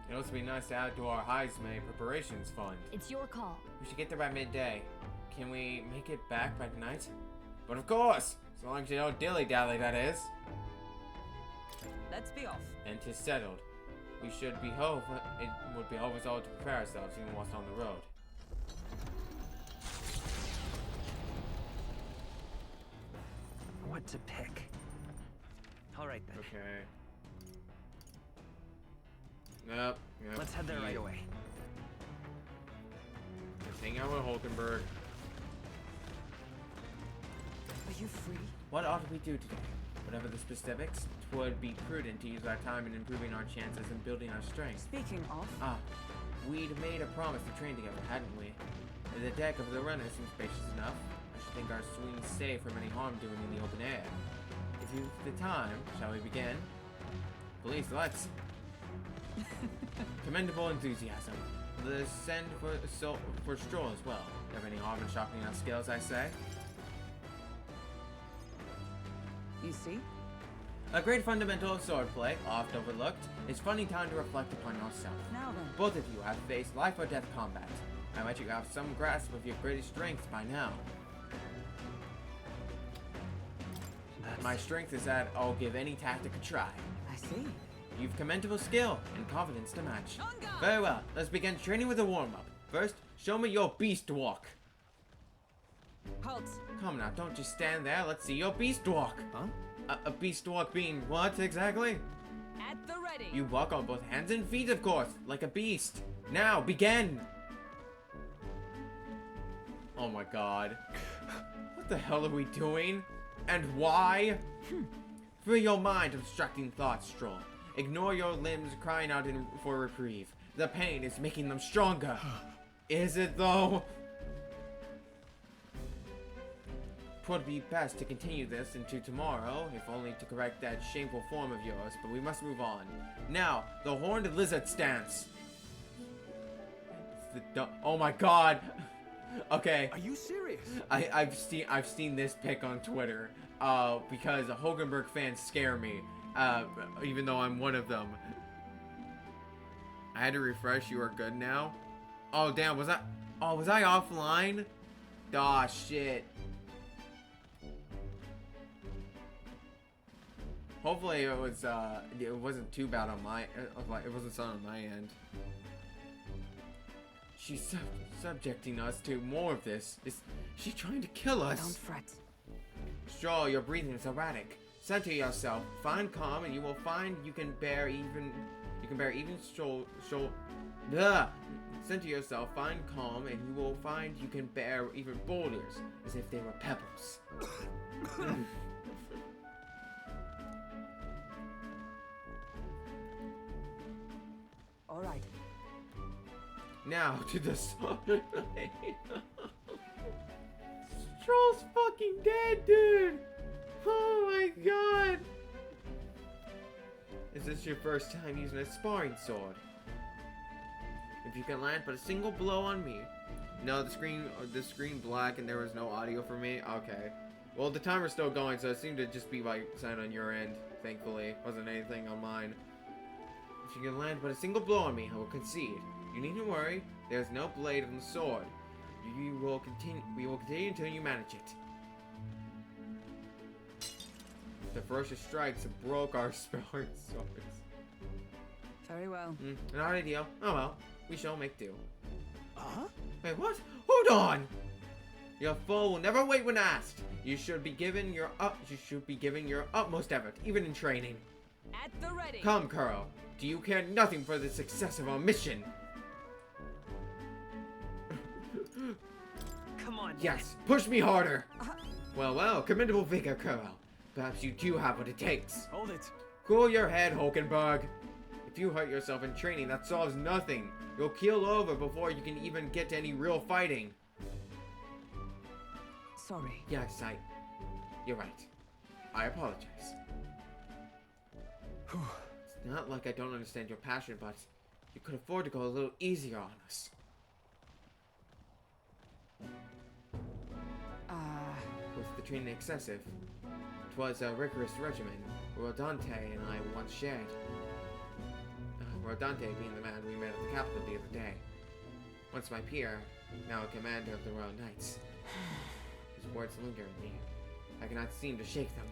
It'd also be nice to add to our Heisman preparations fund. It's your call. We should get there by midday. Can we make it back by tonight? But of course! So long as you don't dilly-dally, that is. Let's be off. And 'tis settled. We should be hove. It would be hove us all to prepare ourselves even whilst on the road. What to pick? All right then. Okay. Yep. Let's head there right away. Just hang out with Hulkenberg. Are you free? What ought we do today? Whatever the specifics, it would be prudent to use our time in improving our chances and building our strength. Speaking of... We'd made a promise to train together, hadn't we? The deck of the runner seems spacious enough. I should think our swing's safe from any harm doing in the open air. If you've the time, shall we begin? Please, let's. Commendable enthusiasm. Let's send for stroll as well. Have any harm in sharpening our skills, I say? You see? A great fundamental of swordplay, oft overlooked, is finding time to reflect upon yourself. Now then. Both of you have faced life or death combat. I bet you have some grasp of your greatest strengths by now. My strength is that I'll give any tactic a try. I see. You've commendable skill and confidence to match. Very well, let's begin training with a warm-up. First, show me your beast walk. Halt. Come now, don't just stand there. Let's see your beast walk. Huh? A beast walk being what exactly? At the ready. You walk on both hands and feet, of course, like a beast. Now, begin. Oh my god. What the hell are we doing? And why? Free your mind of obstructing thoughts, Stroll. Ignore your limbs crying out for reprieve. The pain is making them stronger. Is it though? 'Twould be best to continue this into tomorrow, if only to correct that shameful form of yours, but we must move on. Now, the horned lizard stance. Oh my god. Okay. Are you serious? I've seen this pic on Twitter. Because Hulkenberg fans scare me. Even though I'm one of them. I had to refresh. You are good now. Oh damn, was I offline? Aw, shit. Hopefully it wasn't too bad on my it wasn't something on my end. She's subjecting us to more of this. Is she trying to kill us? Don't fret. Stroll, your breathing is erratic. Center yourself. Find calm, and you will find you can bear even Center yourself. Find calm, and you will find you can bear even boulders, as if they were pebbles. All right. Now to the sword. Stroll's fucking dead, dude. Oh my god. Is this your first time using a sparring sword? If you can land but a single blow on me. No, the screen black and there was no audio for me. Okay. Well, the timer's still going, so it seemed to just be like sign on your end. Thankfully, wasn't anything on mine. If you can land but a single blow on me, I will concede. You needn't worry. There's no blade on the sword. We will continue until you manage it. The ferocious strikes broke our sparring swords. Very well. Not ideal. Oh well. We shall make do. Wait, what? Hold on! Your foe will never wait when asked. You should be given your utmost effort, even in training. At the ready. Come, Kuro. Do you care nothing for the success of our mission? on. Yes, push me harder. Well, well, commendable vigor, Kurl. Perhaps you do have what it takes. Hold it. Cool your head, Hulkenberg. If you hurt yourself in training, that solves nothing. You'll keel over before you can even get to any real fighting. Sorry. Yes, you're right. I apologize. It's not like I don't understand your passion, but you could afford to go a little easier on us. Was the training excessive? 'Twas a rigorous regimen. Rodante and I once shared. Rodante being the man we met at the capital the other day. Once my peer, now a commander of the Royal Knights. His words linger in me. I cannot seem to shake them.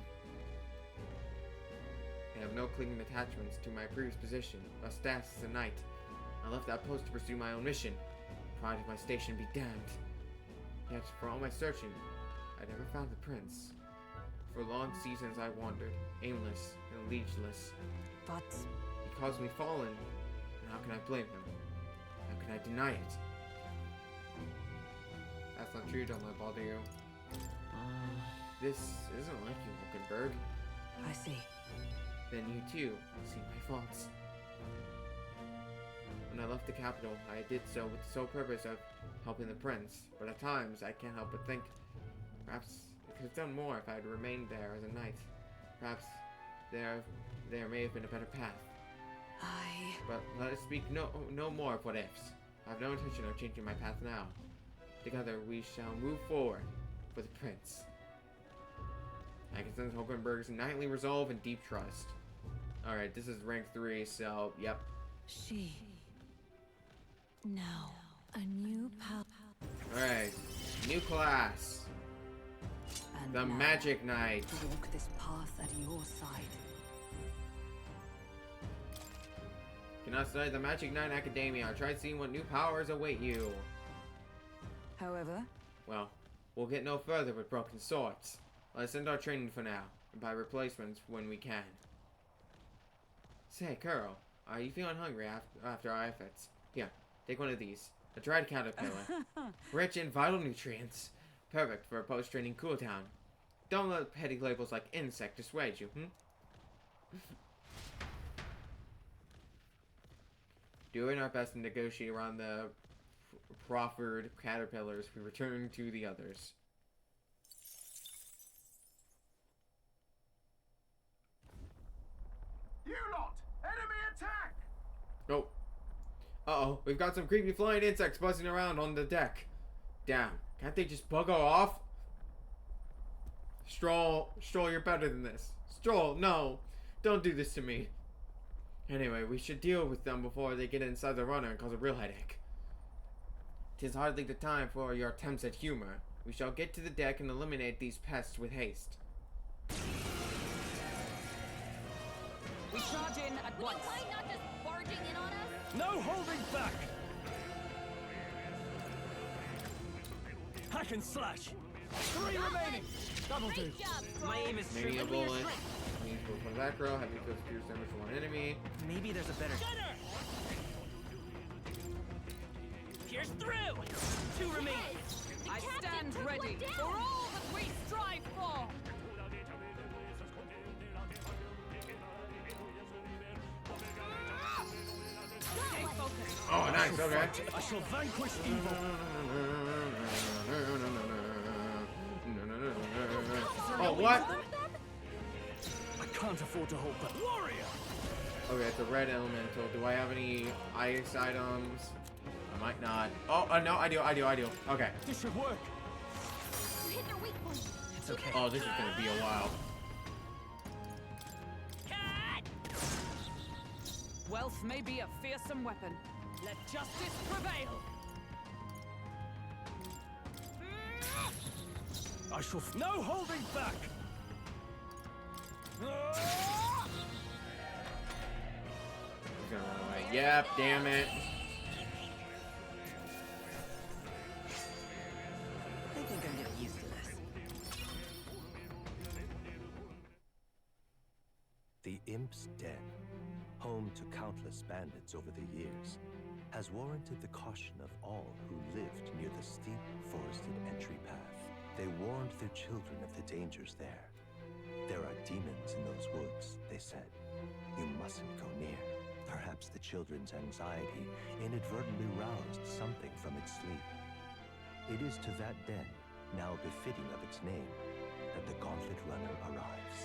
I have no clinging attachments to my previous position, a status as a knight. I left that post to pursue my own mission. Pride of my station be damned. Yet, for all my searching, I never found the prince. For long seasons I wandered, aimless and liegeless. But he calls me fallen, and how can I blame him? How can I deny it? That's not true, don't let it bother you. This isn't like you, Hulkenberg. I see. Then you too see my faults. When I left the capital, I did so with the sole purpose of helping the prince, but at times I can't help but think perhaps I could have done more if I had remained there as a knight. Perhaps there may have been a better path. But let us speak no more of what ifs. I have no intention of changing my path now. Together we shall move forward for the prince. I can sense Hulkenberg's knightly resolve and deep trust. Alright, this is rank 3, so yep. Now, a new power. Alright, new class. And the now, Magic Knight. Walk this path at your side. Cannot study the Magic Knight Academia. Try seeing what new powers await you. However, well, we'll get no further with broken swords. Let's end our training for now, and buy replacements when we can. Say, Kurl, are you feeling hungry after our efforts? Here, take one of these. A dried caterpillar. Rich in vital nutrients. Perfect for a post-training cooldown. Don't let petty labels like insect dissuade you, Doing our best to negotiate around the proffered caterpillars, we return to the others. You lot! Enemy attack! Oh. Uh-oh. We've got some creepy flying insects buzzing around on the deck. Damn. Can't they just bugger off? Stroll, you're better than this. Stroll, no. Don't do this to me. Anyway, we should deal with them before they get inside the runner and cause a real headache. 'Tis hardly the time for your attempts at humor. We shall get to the deck and eliminate these pests with haste. we charge in at once. Not just barging in on us? No holding back! Hack and slash! 3 remaining! Double do. My aim is Maybe a strictly your bullet. strength. Means for back row, having to pierce damage to one enemy. Maybe there's a better. Pierce through! 2 remaining. I stand ready for all that we strive for. Stay focused. Oh, nice, okay. I shall vanquish evil. Oh, what? I can't afford to hold back. Warrior! Okay, it's a red elemental. Do I have any ice items? I might not. Oh, no, I do. Okay. This should work. You hit their weak point. It's okay. Oh, this is gonna be a while. Wealth may be a fearsome weapon. Let justice prevail. I shall. No holding back! He's gonna run away. Yep, damn it. I think I'm getting used to this. The Imp's Den, home to countless bandits over the years. has warranted the caution of all who lived near the steep, forested entry path. They warned their children of the dangers there. There are demons in those woods, they said. You mustn't go near. Perhaps the children's anxiety inadvertently roused something from its sleep. It is to that den, now befitting of its name, that the Gauntlet Runner arrives.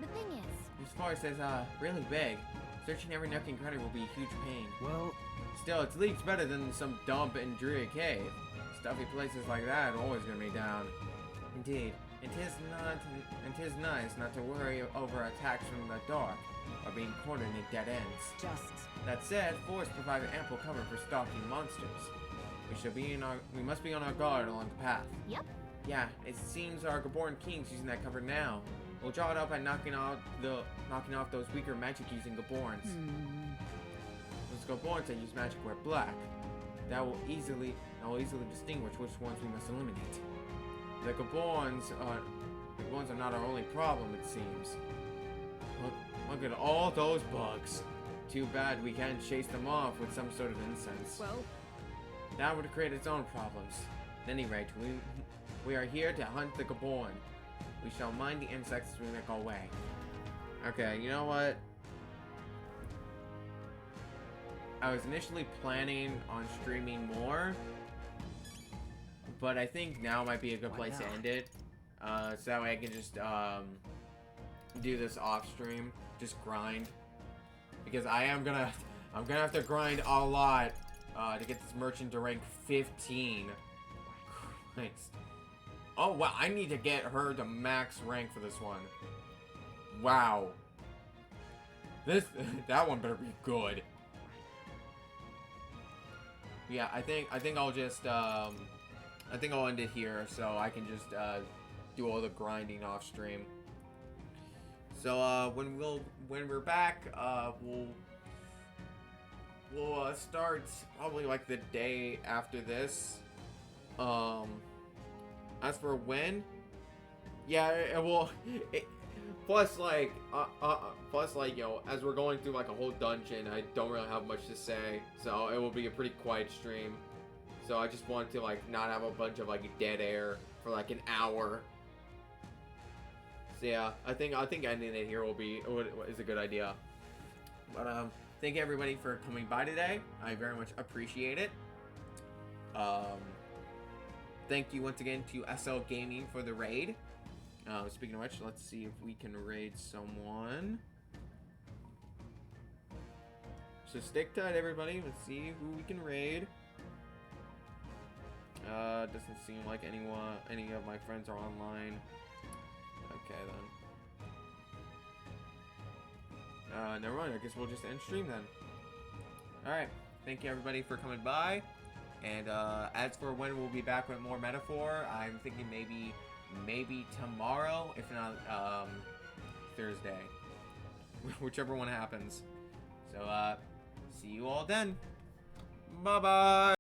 The thing is, This forest is, really big. Searching every nook and cranny will be a huge pain. Well, still, it's leagues better than some dump in dreary cave. Stuffy places like that are always gonna be down. Indeed, it is nice not to worry over attacks from the dark or being cornered in dead ends. Just. That said, forests provide ample cover for stalking monsters. We must be on our guard along the path. Yep. Yeah, it seems our Gaborn King's using that cover now. We'll draw it up by knocking off those weaker magic-using Gaborns. Those Gaborns that use magic wear black. That will easily distinguish which ones we must eliminate. The Gaborns are not our only problem, it seems. Look at all those bugs. Too bad we can't chase them off with some sort of incense. Well, that would create its own problems. At any rate, we are here to hunt the Gaborn. We shall mind the insects as we make our way. Okay, you know what? I was initially planning on streaming more, but I think now might be a good place to end it. So that way I can just do this off stream, just grind, because I'm gonna have to grind a lot to get this merchant to rank 15. Christ. Oh wow, I need to get her to max rank for this one. Wow. That one better be good. Yeah, I think I'll just I think I'll end it here so I can just do all the grinding off stream. So when we're back, we'll start probably like the day after this. As for when, yeah, it will. Plus, like, you know, as we're going through like a whole dungeon, I don't really have much to say, so it will be a pretty quiet stream. So I just want to like not have a bunch of like dead air for like an hour. So yeah, I think ending it here is a good idea. But thank you everybody for coming by today. I very much appreciate it. Thank you once again to SL Gaming for the raid. Speaking of which, let's see if we can raid someone. So stick tight, everybody. Let's see who we can raid. Doesn't seem like any of my friends are online. Okay then. Never mind. I guess we'll just end stream then. All right. Thank you everybody for coming by. And as for when we'll be back with more Metaphor, I'm thinking maybe tomorrow, if not Thursday, whichever one happens. So see you all then. Bye bye.